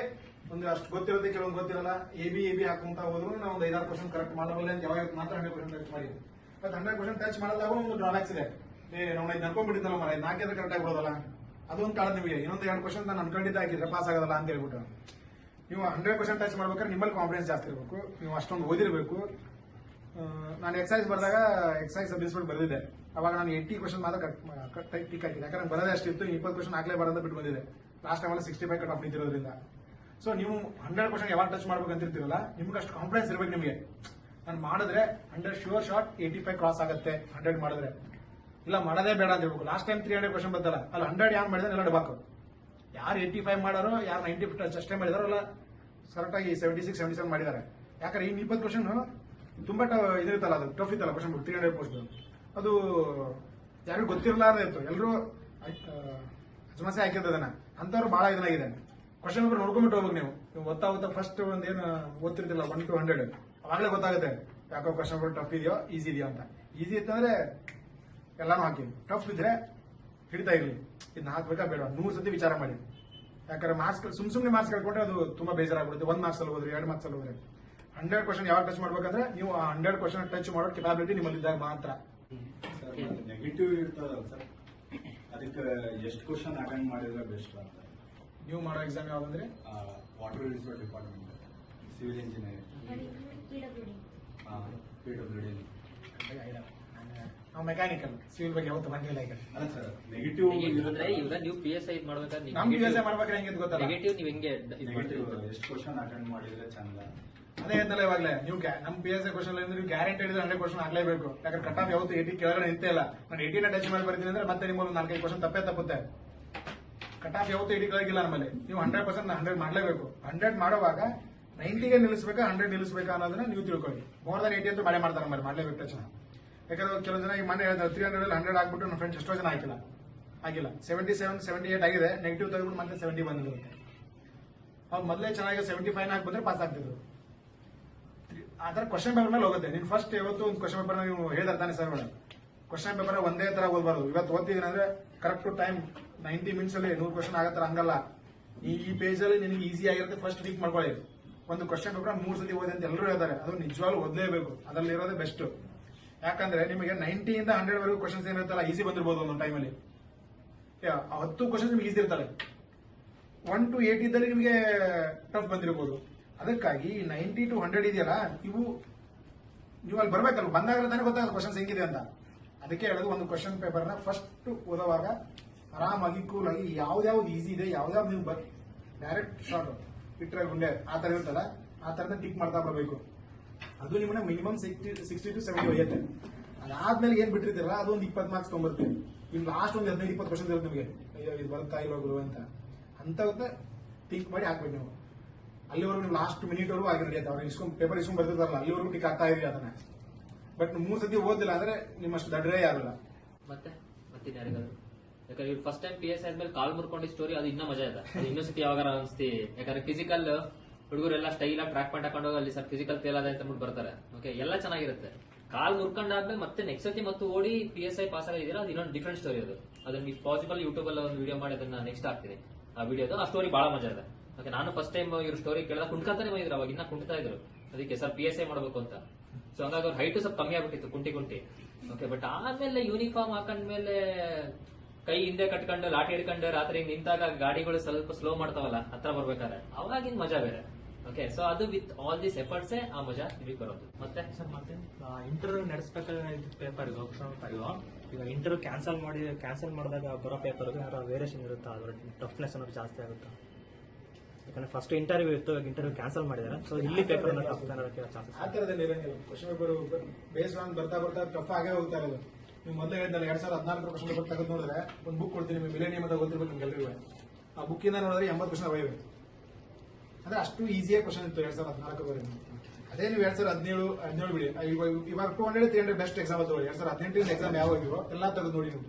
ಒಂದು ಅಷ್ಟು ಗೊತ್ತಿರೋದೇ, ಕೆಲವೊಂದು ಗೊತ್ತಿರಲ್ಲ. ಎ ಬಿ ಹಾಕೊಂತ ಹೋದ್ರು ನಾವು ಒಂದು 5-6 ಕ್ವಶನ್ ಕರೆಕ್ಟ್ ಮಾಡಬಲ್ಲ ಅಂತ ಯಾವಾಗ ಮಾತ್ರ 100% ಟಚ್ ಮಾಡಿದ್ವಿ. ಬಟ್ 100% ಟಚ್ ಮಾಡಲಾಗ ಒಂದು ಡ್ರಾಬ್ಯಾಕ್ಸ್ ಇದೆ. ನಾವು ಇದು ಅನ್ಕೊಂಡ್ಬಿಟ್ಟಿದ್ದಲ್ಲ ಮರ, 4 ಕರೆಕ್ಟ್ ಆಗಿ ಬಿಡೋದಲ್ಲ, ಅದೊಂದು ಕಾರಣ. ನಿಮಗೆ ಇನ್ನೊಂದು 2 ಕ್ವಶನ್ ನಾನು ಅನ್ಕೊಂಡಿದ್ದೆ ಆಗಿದ್ರೆ ಪಾಸ್ ಆಗೋದಲ್ಲ ಅಂತ ಹೇಳ್ಬಿಟ್ಟು. ನೀವು 100% ಟಚ್ ಮಾಡ್ಬೇಕಾದ್ರೆ ನಿಮ್ಮಲ್ಲಿ ಕಾನ್ಫಿಡೆನ್ಸ್ ಜಾಸ್ತಿ ಇರಬೇಕು, ನೀವು ಅಷ್ಟೊಂದು ಓದಿರಬೇಕು. ನಾನು ಎಕ್ಸೈಸ್ ಬರೆದಾಗ ಎಕ್ಸೈಸ್ ಸಬ್ಡಿಸ್ಬಿಟ್ಟು ಬರೆದಿದ್ದೆ. ಅವಾಗ ನಾನು 80 ಕ್ವಶನ್ ಮಾತ್ರ ಟಿಕ್ ಹಾಕಿದ್ದೆ. ಯಾಕಂದ್ರೆ ಬರೋದೇ ಅಷ್ಟಿತ್ತು, 20 ಕ್ವಶನ್ ಹಾಕ್ಲೇ ಬರೋದ ಬಿಟ್ಟು ಬಂದಿದೆ. ಲಾಸ್ಟ್ ಟೈಮಲ್ಲಿ 65 ಕಟ್ ಆಫ್ ನಿಂತಿರೋದ್ರಿಂದ. ಸೊ ನೀವು 100 ಕ್ವಶನ್ ಯಾವಾಗ ಟಚ್ ಮಾಡ್ಬೇಕಂತಿರ್ತೀರಲ್ಲ, ನಿಮ್ಗೆ ಅಷ್ಟು ಕಾನ್ಫಿಡೆನ್ಸ್ ಇರ್ಬೇಕು ನಿಮಗೆ. ನಾನು ಮಾಡಿದ್ರೆ 100 ಶ್ಯೂರ್ ಶಾರ್ಟ್ 85 ಕ್ರಾಸ್ ಆಗುತ್ತೆ 100 ಮಾಡಿದ್ರೆ. ಇಲ್ಲ ಮಾಡೋದೇ ಬೇಡ ಅಂತ ಹೇಳ್ಬೇಕು. ಲಾಸ್ಟ್ ಟೈಮ್ 300 ಕ್ವಶನ್ ಬಂದಲ್ಲ, ಅಲ್ಲಿ 100 ಯಾರು ಮಾಡಿದ್ರೆ ಎಲ್ಲ ಡಬಾಕು. ಯಾರು 85 ಮಾಡಾರೋ, ಯಾರು 90 ಟಚ್ ಅಷ್ಟೇ ಮಾಡಿದಾರೋ ಅಲ್ಲ ಕರೆಕ್ಟಾಗಿ 76 77 ಮಾಡಿದ್ದಾರೆ. ಯಾಕಂದ್ರೆ ಇನ್ನು 20 ಕ್ವಶನ್ ತುಂಬಾ ಇದಿರುತ್ತಲ್ಲ, ಅದು ಟಫ್ ಇತ್ತಲ್ಲ ಕ್ವಶನ್ 300 ಪೋಸ್ಟ್. ಅದು ಯಾರಿಗೂ ಗೊತ್ತಿರಲಾರ್ದೆ ಇತ್ತು, ಎಲ್ಲರೂ ಸಮಸ್ಯೆ ಹಾಕಿದ್ದದನ್ನ. ಅಂತವ್ರು ಬಹಳ ಇದನ್ನಾಗಿದೆ. ಕ್ವಶನ್ ಪೇಪರ್ ನೋಡ್ಕೊಂಡ್ಬಿಟ್ಟು ಹೋಗ್ಬೇಕು ನೀವು ಓದ್ತಾ ಫಸ್ಟ್ ಒಂದೇನು ಓದ್ತಿರ್ತಿಲ್ಲ 1 to 100, ಅವಾಗಲೇ ಗೊತ್ತಾಗುತ್ತೆ ಯಾಕೋ ಕ್ವಶನ್ ಪೇಪರ್ ಟಫ್ ಇದೆಯೋ ಈಸಿ ಇದೆಯೋ ಅಂತ. ಈಸಿ ಇತ್ತಂದ್ರೆ ಎಲ್ಲಾನು ಹಾಕಿ, ಟಫ್ ಇದ್ರೆ ಹಿಡಿತಾ ಇರ್ಲಿ, ಇದನ್ನ ಹಾಕ್ಬೇಕಾ ಬೇಡ 100 ಸತಿ ವಿಚಾರ ಮಾಡಿ. ಯಾಕಂದ್ರೆ ಮಾರ್ಕ್ಸ್ ಸುಮ್ನೆ ಮಾರ್ಕ್ಸ್ ಕಳ್ಕೊಂಡ್ರೆ ಅದು ತುಂಬಾ ಬೇಜಾರಾಗ್ಬಿಡುತ್ತೆ. 1 ಮಾರ್ಕ್ಸ್ ಅಲ್ಲಿ ಹೋದ್ರೆ 2 ಮಾರ್ಕ್ಸ್ ಅಲ್ಲಿ ಹೋದ್ರೆ 100 ಕ್ವಶನ್ ಯಾವಾಗ ಟಚ್ ಮಾಡ್ಬೇಕಂದ್ರೆ ನೀವು ಆ 100 ಕ್ವಶನ್ ಟಚ್ ಮಾಡೋ ಕೆಪಾಬಿಲಿಟಿ ನಿಮ್ಮಲ್ಲಿ ಇದ್ದಾಗ ಮಾತ್ರ. ನೆಗೆಟಿವ್ ಇರ್ತದಲ್ಲ ಸರ್, ಅದಕ್ಕೆ ಎಷ್ಟು ಕ್ವಶನ್ ಅಟೆಂಡ್ ಮಾಡಿದ್ರೆ ಬೆಸ್ಟ್ ಅಂತ ನೀವು ಮಾಡೋ ಎಕ್ಸಾಮ್ ಯಾವ್ದಂದ್ರೆ water resource department civil engineering, PWD. ನಾವು ಮೆಕ್ಯಾನಿಕಲ್, ಸಿವಿಲ್ ಬಗ್ಗೆ ಯಾವತ್ತು ಬಂದಿಲ್ಲ ಈಗ. ಅಲ್ಲ ಸರ್, ನೆಗೆಟಿವ್ ಅಂದ್ರೆ ಇವಾಗ ನೀವು PSI ಮಾಡ್ಬೇಕಾದ್ರೆ ನಮ್ PSI ಮಾಡ್ಬೇಕಾದ್ರೆ ಹೆಂಗೆ ಗೊತ್ತಲ್ಲ, ನೆಗೆಟಿವ್ ನೀವು ಹೆಂಗೆ ನೆಗೆಟಿವ್ ಎಷ್ಟು ಕ್ವಶನ್ ಅಟೆಂಡ್ ಮಾಡಿದ್ರೆ ಚಂದ. ಅದೇ ಹೇಳ್ತಲ್ಲ ಇವಾಗಲೇ ನೀವು ನಮ್ PSI ಕ್ವಶನ್ ನೀವು ಗ್ಯಾರಂಟಿ ಹೇಳಿದ್ರೆ 100% ಆಗ್ಲೇಬೇಕು. ಯಾಕಂದ್ರೆ ಕಟ್ ಆಫ್ ಯಾವತ್ತು 80 ಕೆಳಗಡೆ ನಿಂತೇ ಇಲ್ಲ. ನಾನು 80 ಟಚ್ ಮಾಡಿ ಬರ್ತೀನಿ ಅಂದ್ರೆ ಮತ್ತೆ ನಿಮ್ಮಲ್ಲಿ 4-5 ಕ್ವಶನ್ ತಪ್ಪುತ್ತೆ. ಕಟ್ ಆಫ್ ಯಾವತ್ತು 80 ಕೆಳಗಿಲ್ಲ ನಮ್ಮಲ್ಲಿ. ನೀವು 100% 100 ಮಾಡ್ಲೇಬೇಕು. 100 ಮಾಡುವಾಗ 90ಗೆ ನಿಲ್ಲಿಸಬೇಕಾ 100 ನಿಲ್ಲಿಸಬೇಕಾ ಅನ್ನೋದನ್ನ ನೀವು ತಿಳ್ಕೊಳ್ಳಿ. ಮೋರ್ ದನ್ 80 ಅಂತೂ ಮಾಡ್ತಾರೆ ನಮ್ಮಲ್ಲಿ, ಮಾಡ್ಲೇಬೇಕು ತಕ್ಷಣ. ಯಾಕಂದ್ರೆ ಕೆಲವು ಜನ ಈಗ ಮನೆ 300 100 ಆಗ್ಬಿಟ್ಟು ನನ್ನ ಫ್ರೆಂಡ್ಸ್ ಎಷ್ಟೋ ಜನ ಆಗಿಲ್ಲ 77 78 ಆಗಿದೆ, ನೆಗೆಟಿವ್ ತೆಗೆದ್ಬಿಟ್ಟು ಮತ್ತೆ 70 ಬಂದಿರುತ್ತೆ. ಅವ್ರು ಮೊದಲೇ ಚೆನ್ನಾಗಿ 75 ಹಾಕಿ ಬಂದ್ರೆ ಪಾಸ್ ಆಗ್ತಿದ್ರು. ಆ ಥರ ಕ್ವಶನ್ ಪೇಪರ್ ಮೇಲೆ ಹೋಗುತ್ತೆ. ನೀನು ಫಸ್ಟ್ ಯಾವತ್ತು ಒಂದು ಕ್ವಶನ್ ಪೇಪರ್ ನೀವು ಹೇಳಿದ್ರೆ ತಾನೆ ಸರ್ ಮೇಡಮ್, ಕ್ವಶನ್ ಪೇಪರ್ ಒಂದೇ ತರ ಓದಬಾರ್ದು. ಇವತ್ತು ಓದ್ತಿದ್ದೀನಿ ಅಂದ್ರೆ ಕರೆಕ್ಟ್ ಟೈಮ್ 90 ಮಿನಿಟ್ಸ್ ಅಲ್ಲಿ 100 ಕ್ವಶನ್ ಆಗತ್ತರ, ಹಂಗಲ್ಲ. ಈ ಪೇಜ್ ಅಲ್ಲಿ ನಿನಗೆ ಈಸಿ ಆಗಿರುತ್ತೆ, ಫಸ್ಟ್ ವೀಕ್ ಮಾಡ್ಕೊಳ್ಳಿ. ಒಂದು ಕ್ವಶನ್ ಪೇಪರ್ 3 ಸತಿ ಓದಿ ಅಂತ ಎಲ್ಲರೂ ಹೇಳ್ತಾರೆ, ಅದು ನಿಜವಾಗ್ಲೂ ಓದಲೇಬೇಕು. ಅದರಲ್ಲಿ ಇರೋದೇ ಬೆಸ್ಟ್. ಯಾಕಂದ್ರೆ ನಿಮಗೆ 90 ಇಂದ 100 ವರೆಗೂ ಕ್ವಶನ್ಸ್ ಏನಿರುತ್ತಲ್ಲ ಈಸಿ ಬಂದಿರಬಹುದು ಒಂದೊಂದು ಟೈಮಲ್ಲಿ. 10 ಕ್ವಶನ್ಸ್ ನಿಮ್ಗೆ ಈಸಿ ಇರ್ತಾರೆ, 1 to 8 ಇದ್ದಲ್ಲಿ ನಿಮಗೆ ಟಫ್ ಬಂದಿರಬಹುದು. ಅದಕ್ಕಾಗಿ 90 to 100 ಇದೆಯಲ್ಲ, ಇವು ನೀವು ಅಲ್ಲಿ ಬರ್ಬೇಕಲ್ಲ, ಬಂದಾಗ ತಾನೇ ಗೊತ್ತಾಗುತ್ತೆ ಕ್ವಶನ್ಸ್ ಹೆಂಗಿದೆ ಅಂತ. ಅದಕ್ಕೆ ಹೇಳೋದು, ಒಂದು ಕ್ವಶನ್ ಪೇಪರ್ನ ಫಸ್ಟ್ ಓದುವಾಗ ಆರಾಮಾಗಿ ಕೂಲ್ ಆಗಿ ಯಾವ್ದಾವ್ದು ಈಸಿ ಇದೆ, ಯಾವ್ದಾವ್ದು ನೀವು ಡೈರೆಕ್ಟ್ ಶಾರ್ಟ್ ಇಟ್ಟರೆ ಗುಂಡೆ ಆ ತರ ಇರುತ್ತಲ್ಲ, ಆ ತರದ ಟಿಕ್ ಮಾಡ್ತಾ ಬರಬೇಕು. ಅದು ನಿಮ್ಮನ್ನ ಮಿನಿಮಮ್ 60 to 70 ಒಯ್ಯುತ್ತೆ. ಅದಾದ್ಮೇಲೆ ಏನ್ ಬಿಟ್ಟಿರ್ತೀರಲ್ಲ ಅದು ಒಂದು 20 ಮಾರ್ಕ್ಸ್ ತೊಗೊಂಡ್ಬರ್ತೀವಿ. ಇನ್ನು ಲಾಸ್ಟ್ ಒಂದು 15-20 ಕ್ವಶನ್ಸ್ ಇರುತ್ತೆ ನಿಮಗೆ, ಅಯ್ಯೋ ಇದು ಬರುತ್ತಾ ಇಲ್ವಾ ಗುರು ಅಂತ. ಅಂತ ಟಿಕ್ ಮಾಡಿ ಹಾಕ್ಬೇಕು ನೀವು. ಅಲ್ಲಿವರೆಗೂ ನೀವು ಲಾಸ್ಟ್ ಮಿನಿಟ್ ವರೆಗೂ ಆಗಿರಲಿ ಅಂತ ಅವ್ರು ಪೇಪರ್ ಇಸ್ಕೊಂಡ್ ಬರ್ತಿರ್ತಾರಲ್ಲ, ಅಲ್ಲಿವರೆಗೂ ಟಿಕ್ ಆಗ್ತಾ ಇರಿ ಅದನ್ನ. ಬಟ್ 3 ಸತಿ ಓದಿಲ್ಲ ಅಂದ್ರೆ ನಿಮ್ಮಷ್ಟು ದಡ್ರೆ ಯಾರಲ್ಲ. ಮತ್ತೆ ಯಾರಿಗಾದ್ರು ಯಾಕಂದ್ರೆ ಇವ್ರು ಫಸ್ಟ್ ಟೈಮ್ PSI ಆದ್ಮೇಲೆ ಕಾಲ್ ಮುರ್ಕೊಂಡು ಸ್ಟೋರಿ, ಅದು ಇನ್ನೂ ಮಜಾ ಇದೆ. ಅದು ಇನ್ನೂ ಸತಿ ಯಾವಾಗ ಅನ್ಸ್ತಿ. ಯಾಕಂದ್ರೆ ಫಿಸಿಕಲ್ ಹುಡುಗರೆಲ್ಲ ಸ್ಟೈಲ್ ಆಗಿ ಟ್ರ್ಯಾಕ್ ಪಾಯಿಂಟ್ ಹಾಕೊಂಡು ಅಲ್ಲಿ ಸರ್ ಫಿಸಿಕಲ್ ಫೇಲ್ ಆದ ಅಂತ ಬರ್ತಾರೆ. ಓಕೆ, ಎಲ್ಲ ಚೆನ್ನಾಗಿರುತ್ತೆ. ಕಾಲ್ ಮುರ್ಕೊಂಡಾದ್ಮೇಲೆ ಮತ್ತೆ ನೆಕ್ಸ್ಟ್ ಸತಿ ಮತ್ತೆ ಓಡಿ PSI ಪಾಸ್ ಆಗಿದ್ದೀರಾ, ಅದು ಇನ್ನೊಂದು ಡಿಫ್ರೆಂಟ್ ಸ್ಟೋರಿ. ಅದು ಅದನ್ನ ನೀವು ಪಾಸಿಬಲ್ ಯೂಟ್ಯೂಬ್ ಅಲ್ಲಿ ಒಂದು ವಿಡಿಯೋ ಮಾಡಿ ಅದನ್ನ ನೆಕ್ಸ್ಟ್ ಹಾಕ್ತೀನಿ ಆ ವಿಡಿಯೋದು. ಆ ಸ್ಟೋರಿ ಬಹಳ ಮಜಾ ಇದೆ. ಓಕೆ, ನಾನು ಫಸ್ಟ್ ಟೈಮ್ ಇವ್ರ ಸ್ಟೋರಿ ಕೇಳಿದಾಗ ಕುಂಟ್ಕೊಂತಾನೆ ಬಂದಿದ್ರು, ಅವಾಗ ಇನ್ನ ಕುಂಟ್ತಾ ಇದ್ರು. ಅದಕ್ಕೆ ಸರ್ PSI ಮಾಡಬೇಕು ಅಂತ. ಸೊ ಹಂಗಾಗಿ ಅವ್ರ ಹೈಟ್ ಸ್ವಲ್ಪ ಕಮ್ಮಿ ಆಗ್ಬಿಟ್ಟಿತ್ತು, ಕುಂಟಿ. ಓಕೆ, ಬಟ್ ಆಮೇಲೆ ಯೂನಿಫಾರ್ಮ್ ಹಾಕೊಂಡ್ಮೇಲೆ ಕೈ ಹಿಂದೆ ಕಟ್ಕೊಂಡು ಲಾಠಿ ಹಿಡ್ಕೊಂಡು ರಾತ್ರಿ ನಿಂತಾಗ ಗಾಡಿಗಳು ಸ್ವಲ್ಪ ಸ್ಲೋ ಮಾಡ್ತಾವಲ್ಲ ಹತ್ರ ಬರ್ಬೇಕಾದ್ರೆ, ಅವಾಗಿನ ಮಜಾ ಬೇರೆ. ಓಕೆ, ಸೊ ಅದು ವಿತ್ ಆಲ್ ದಿಸ್ ಎಫರ್ಟ್ಸ್ ಆ ಮಜಾ ಇದಕ್ಕೆ ಬರೋದು. ಮತ್ತೆ ಇಂಟರ್ವ್ಯೂ ನಡೆಸಬೇಕಾದ್ರೆ ಪೇಪರ್ ಈಗ ಇಂಟರ್ವ್ಯೂ ಕ್ಯಾನ್ಸಲ್ ಮಾಡಿದಾಗ ಬರೋ ಪೇಪರ್ ಯಾರು ವೇರಿಯೇಷನ್ ಇರುತ್ತಾ, ಅದರ ಟಫ್ನೆಸ್ ಅನ್ನೋದು ಜಾಸ್ತಿ ಆಗುತ್ತಾ? ಯಾಕಂದ್ರೆ ಫಸ್ಟ್ ಇಂಟರ್ವ್ಯೂ ಇತ್ತು, ಇಂಟರ್ವ್ಯೂ ಕ್ಯಾನ್ಸಲ್ ಮಾಡಿದ್ದಾರೆ. ಸೊ ಇಲ್ಲಿ ಪೇಪರ್ ಟಫ್ ಅನ್ನೋದಕ್ಕೆ ಚಾನ್ಸಸ್ ಆ ಥರದಲ್ಲಿ ಇರಂಗಿಲ್ಲ. ಕ್ವಶನ್ ಪೇಪರ್ ಬೇಸ್ ಆನ್ ಬರ್ತಾ ಟಫ್ ಆಗೇ ಹೋಗ್ತಾ ಇರೋದು. ನೀವು ಮೊದಲೇ ಹೇಳಿದ್ನಲ್ಲ 2014 ಕ್ವಶನ್ ಪೇಪರ್ ತೆಗೆದು ನೋಡಿದ್ರೆ ಒಂದು ಬುಕ್ ಕೊಡ್ತೀನಿ ನಿಮಗೆ, ಮಿಲೇನಿಯಂ ಅಂತ ಗೊತ್ತಿರ್ಬೇಕು ನಿಮ್ಗೆಲ್ಲರಿಗೂ. ಆ ಬುಕ್ಕಿಂದ ನೋಡಿದ್ರೆ 80 ಕ್ವಶನ್ ಅವೈವೆ. ಅಂದ್ರೆ ಅಷ್ಟು ಈಸಿಯಾಗಿ ಕ್ವಶನ್ ಇತ್ತು 2014 ಅದೇ ನೀವು 2017 ಬಿಡಿ. ಇವಾಗ 200 300 ಬೆಸ್ಟ್ ಎಕ್ಸಾಮ್ ತಗೊಳ್ಳಿ. 2018 ಎಕ್ಸಾಮ್ ಯಾವ ಹೋಗಿರೋ ಎಲ್ಲ ತೆಗೆದು ನೋಡಿ ನೀವು.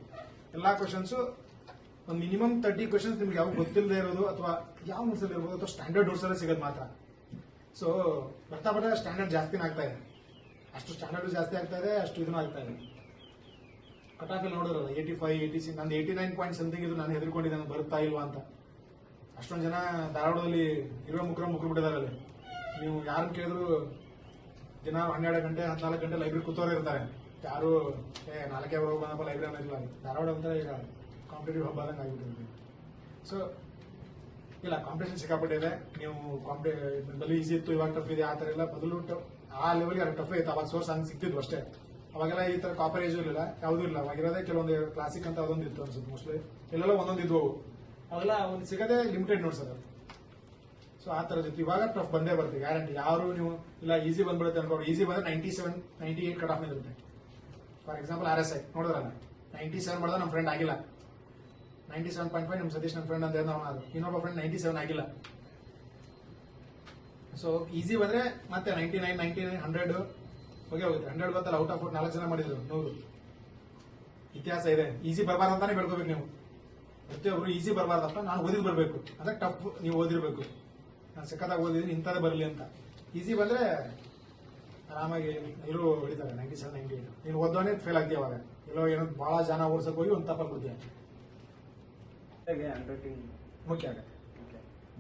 ಎಲ್ಲಾ ಕ್ವಶನ್ಸ್ ಒಂದು ಮಿನಿಮಮ್ 30 ಕ್ವಶನ್ಸ್ ನಿಮ್ಗೆ ಯಾವ ಗೊತ್ತಿಲ್ಲದೆ ಇರೋದು ಅಥವಾ ಯಾವ ನೋಟ್ಸ್ ಅಲ್ಲಿ ಇರ್ಬೋದು ಅಥವಾ ಸ್ಟ್ಯಾಂಡರ್ಡ್ ನೋಟ್ಸ್ ಅಲ್ಲೇ ಸಿಗೋದು ಮಾತ್ರ. ಸೊ ಬರ್ತಾ ಸ್ಟ್ಯಾಂಡರ್ಡ್ ಜಾಸ್ತಿನೇ ಆಗ್ತಾ ಇದೆ. ಅಷ್ಟು ಸ್ಟ್ಯಾಂಡರ್ಡ್ ಜಾಸ್ತಿ ಆಗ್ತಾ ಇದೆ, ಅಷ್ಟು ಇದನ್ನು ಆಗ್ತಾ ಇದೆ. ಕಟ್ ಆಫ್ ಅಲ್ಲಿ ನೋಡಿದ್ರಲ್ಲ 85 86 ನಂದು 89 ಪಾಯಿಂಟ್ ಸಮಥಿಂಗ್ ಇದು. ನಾನು ಹೆದರ್ಕೊಂಡಿದ್ದೆ ನಾನು ಬರುತ್ತಾ ಇಲ್ವಾ ಅಂತ. ಅಷ್ಟೊಂದು ಜನ ಧಾರವಾಡದಲ್ಲಿ ಇರೋ ಮುಕ್ರು ಬಿಟ್ಟಿದ್ದಾರೆ ಅಲ್ಲಿ. ನೀವು ಯಾರನ್ನ ಕೇಳಿದ್ರು ದಿನ 12 ಗಂಟೆ 14 ಗಂಟೆ ಲೈಬ್ರರಿ ಕೂತೋರು ಇರ್ತಾರೆ. ಯಾರು 4 ಅವರು ಬಂದಪ್ಪ ಲೈಬ್ರರಿ ಅನ್ನೋದಿಲ್ಲ. ಧಾರವಾಡ ಅಂತ ಈಗ ಕಾಂಪಿಟೇಟಿವ್ ಹಬ್ಬ ಆದಂಗೆ ಆಗಿಬಿಟ್ಟಿದೆ. ಸೊ ಇಲ್ಲ, ಕಾಂಪಿಟೇಷನ್ ಸಿಕ್ಕಾಪಟ್ಟಿದೆ. ನೀವು ಬಲಿ ಈಸಿ ಇತ್ತು, ಇವಾಗ ಟಫ್ ಇದೆ ಆ ಥರ ಎಲ್ಲ ಬದಲು ಆ ಲೆವೆಲ್ಗೆ ಟಫ್ ಇತ್ತು. ಅವಾಗ ಸೋರ್ಸ್ ಹಂಗೆ ಸಿಕ್ತಿದ್ವು ಅಷ್ಟೇ. ಅವಾಗೆಲ್ಲ ಈ ತರ ಕಾಪರೇಜು ಇರಲಿಲ್ಲ, ಯಾವುದೂ ಇಲ್ಲ. ಅವಾಗಿರೋದೇ ಕೆಲವೊಂದು ಕ್ಲಾಸಿಕ್ ಅಂತ ಅದೊಂದು ಇತ್ತು ಅನ್ಸುತ್ತೆ ಮೋಸ್ಟ್ಲಿ. ಎಲ್ಲೆಲ್ಲ ಒಂದೊಂದು ಇದ್ವು ಅವು. ಅವೆಲ್ಲ ಒಂದು ಸಿಗದೆ ಲಿಮಿಟೆಡ್ ನೋಟ್ಸ್ ಅದು. ಸೊ ಆ ಥರದ ಇತ್ತು. ಇವಾಗ ಟಫ್ ಬಂದೇ ಬರುತ್ತೆ ಗ್ಯಾರಂಟಿ. ಯಾರು ನೀವು ಇಲ್ಲ ಈಸಿ ಬಂದ್ಬಿಡುತ್ತೆ ಅನ್ಕೊಂಡು, ಈಸಿ ಬಂದ್ರೆ 97 98 ಕಟ್ ಆಫ್ ಇರುತ್ತೆ. ಫಾರ್ ಎಕ್ಸಾಂಪಲ್ RSI ನೋಡಿದ್ರಲ್ಲ, 97 ಮಾಡಿದ್ರೆ ನಮ್ಮ ಫ್ರೆಂಡ್ ಆಗಿಲ್ಲ. 97.5 ನಮ್ಮ ಸತೀಶ್ ನನ್ನ ಫ್ರೆಂಡ್ ಅಂತ ಹೇಳಿದ ಅವನು. ಅದು ಇನ್ನೊಬ್ಬ ಫ್ರೆಂಡ್ 97 ಆಗಿಲ್ಲ. ಸೊ ಈಸಿ ಬಂದ್ರೆ ಮತ್ತೆ 99 99 100 ಹೋಗುತ್ತೆ. 100 ಗೊತ್ತಲ್ಲ, ಔಟ್ ಆಫ್ 4 ಜನ ಮಾಡಿದ್ರು 100. ಇತಿಹಾಸ ಇದೆ. ಈಸಿ ಬರಬಾರ್ದು ಅಂತಾನೆ ಬೆಳ್ಕೋಬೇಕು ನೀವು. ಪ್ರತಿಯೊಬ್ರು ಈಸಿ ಬರಬಾರ್ದಪ್ಪ, ನಾನು ಓದಿದ್ ಬರಬೇಕು ಅಂದ್ರೆ ಟಫ್ ನೀವು ಓದಿರ್ಬೇಕು. ನಾನು ಸಖತ್ತಾಗಿ ಓದಿದ್ದೀನಿ ಇಂಥದ್ದೇ ಬರಲಿ ಅಂತ. ಈಸಿ ಬಂದ್ರೆ ಆರಾಮಾಗಿ ಎಲ್ಲರೂ ಹೊಡಿತಾರೆ 97 98. ನೀನು ಓದೋನೇ ಫೇಲ್ ಆಗ್ತೀಯ. ಅವಾಗ ಎಲ್ಲೋ ಏನೋ ಬಹಳ ಜನ ಓಡ್ಸಕ್ ಹೋಗಿ ಒಂದು ತಪ್ಪಾಗ್ಬಿಡ್ತೀಯ. ಮುಖ್ಯ ಆಗ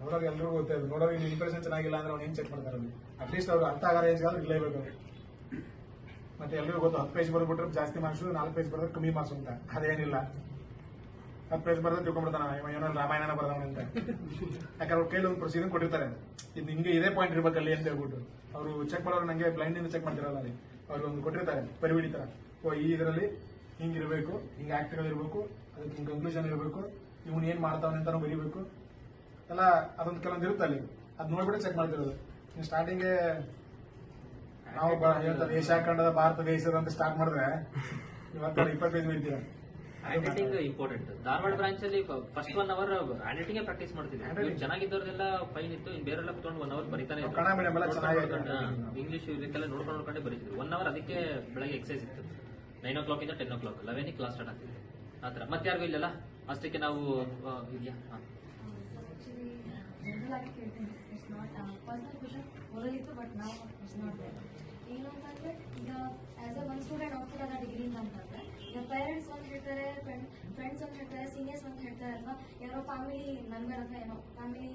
ನೋಡೋರು ಎಲ್ಲರೂ ಗೊತ್ತಿರೋದು. ನೋಡೋರು ನೀವು ಇಂಪ್ರೆಷನ್ ಚೆನ್ನಾಗಿಲ್ಲ ಅಂದ್ರೆ ಅವ್ನು ಏನ್ ಚೆಕ್ ಮಾಡ್ತಾರೆ. ಅಟ್ಲೀಸ್ಟ್ ಅವ್ರು ಅರ್ಥ ಆಗೋ ರೇಂಜ್ಗಾದ್ರೂ ಇರಲೇಬೇಕು. ಮತ್ತೆ ಎಲ್ಲರಿಗೂ ಗೊತ್ತು 10 ಪೇಜ್ ಬರ್ಬಿಟ್ರೆ ಜಾಸ್ತಿ ಮಾರ್ಕ್ಸ್, 4 ಪೇಜ್ ಬರೆದ್ರೆ ಕಮ್ಮಿ ಮಾರ್ಕ್ಸ್ ಅಂತ. ಅದೇನಿಲ್ಲ. ಪೇಜ್ ಬರ್ದ ತಿಳ್ಕೊಂಡ್ಬಿಡ್ತಾನ ಏನೋ ರಾಮಾಯಣ ಬರ್ದವನ ಅಂತ. ಯಾಕಂದ್ರೆ ಅವ್ರ ಕೈಲಿ ಒಂದು ಪ್ರೊಸೀಜರ್ ಕೊಟ್ಟಿರ್ತಾರೆ, ಇದು ಹಿಂಗೆ ಇದೇ ಪಾಯಿಂಟ್ ಇರ್ಬೇಕಲ್ಲಿ ಅಂತ ಹೇಳ್ಬಿಟ್ಟು ಅವರು ಚೆಕ್ ಮಾಡೋರು ನಂಗೆ ಬ್ಲೈಂಡ್ ಇಂದ ಚೆಕ್ ಮಾಡ್ತಿರಲ್ಲ ಅಲ್ಲಿ ಅವ್ರು ಒಂದು ಕೊಟ್ಟಿರ್ತಾರೆ ಪರಿವಿಡಿ ತರ. ಓ ಈ ಇದರಲ್ಲಿ ಹಿಂಗಿರ್ಬೇಕು, ಹಿಂಗೆ ಆಕ್ಟ್ಗಳು ಇರಬೇಕು, ಅದಕ್ಕೆ ಹಿಂಗೆ ಕನ್ಕ್ಲೂಷನ್ ಇರಬೇಕು, ಇವ್ನು ಏನ್ ಮಾಡ್ತಾವನೆ ಅಂತಾನು ಬರೀಬೇಕು ಎಲ್ಲ ಅದೊಂದು ಕೆಲವೊಂದು ಇರುತ್ತೆ ಅಲ್ಲಿ. ಅದ್ ನೋಡ್ಬಿಟ್ಟು ಚೆಕ್ ಮಾಡ್ತಿರೋದು. ಸ್ಟಾರ್ಟಿಂಗ್ ನಾವು ಹೇಳ್ತಾರೆ ಏಷ್ಯಾ ಖಂಡದ ಭಾರತ ದೇಶದ ಅಂತ ಸ್ಟಾರ್ಟ್ ಮಾಡಿದ್ರೆ ಇವತ್ತು 25 ಇದ್ದೀವಿ. Handwriting important. Dharwad branch ಅಲ್ಲಿ first 1 hour handwriting practice ಮಾಡ್ತಿದ್ವಿ. ಇವ್ರು ಚೆನ್ನಾಗಿದ್ದವ್ರದೆಲ್ಲ ಫೈನ್ ಇತ್ತು, ಇನ್ ಬೇರೆಲ್ಲ ಕುತ್ಕೊಂಡು 1 hour ಬರೀತಾನೆ ಇದ್ರು. ಕನ್ನಡ ಮೀಡಿಯಂ ಎಲ್ಲ ಚೆನ್ನಾಗಿ ಇಂಗ್ಲಿಷ್ ಇದಕ್ಕೆಲ್ಲ ನೋಡ್ಕೊಂಡೇ ಬರೀತಿದ್ರು. 1 hour ಅದಕ್ಕೆ ಬೆಳಗ್ಗೆ ಎಕ್ಸೈಸ್ ಇತ್ತು. 9 o'clock ಇಂದ 10 o'clock 11 ಕ್ಲಾಸ್ ಸ್ಟಾರ್ಟ್ ಆಗ್ತಿದೆ ಆತರ. ಮತ್ತೆ ಯಾರಿಗೂ ಇಲ್ಲಲ್ಲ ಅಷ್ಟಕ್ಕೆ ನಾವು ಇದೆಯಾ? ಜನರಲ್ ಆಗಿ ಕೇಳ್ತೀನಿ. ಇಟ್ಸ್ ನಾಟ್ ಪರ್ಸನಲ್ ಕ್ವಶನ್ ಓದಲಿತ್ತು, ಬಟ್ ನಾವು ಇಟ್ಸ್ ನಾಟ್ ದೇರ್. ಏನು ಅಂತಂದ್ರೆ ಈಗ ಆಸ್ ಎ 1 ಸ್ಟೂಡೆಂಟ್ ಹೋಗ್ತಿರೋ ಡಿಗ್ರಿಯಿಂದ ಅಂತಂದ್ರೆ ಈಗ ಪೇರೆಂಟ್ಸ್ ಒಂದು ಹೇಳ್ತಾರೆ, ಫ್ರೆಂಡ್ಸ್ ಒಂದು ಹೇಳ್ತಾರೆ, ಸೀನಿಯರ್ಸ್ ಒಂದು ಹೇಳ್ತಾರೆ, ಅಥವಾ ಯಾರೋ ಫ್ಯಾಮಿಲಿ ಮೆಂಬರ್ ಅಥವಾ ಏನೋ ಫ್ಯಾಮಿಲಿ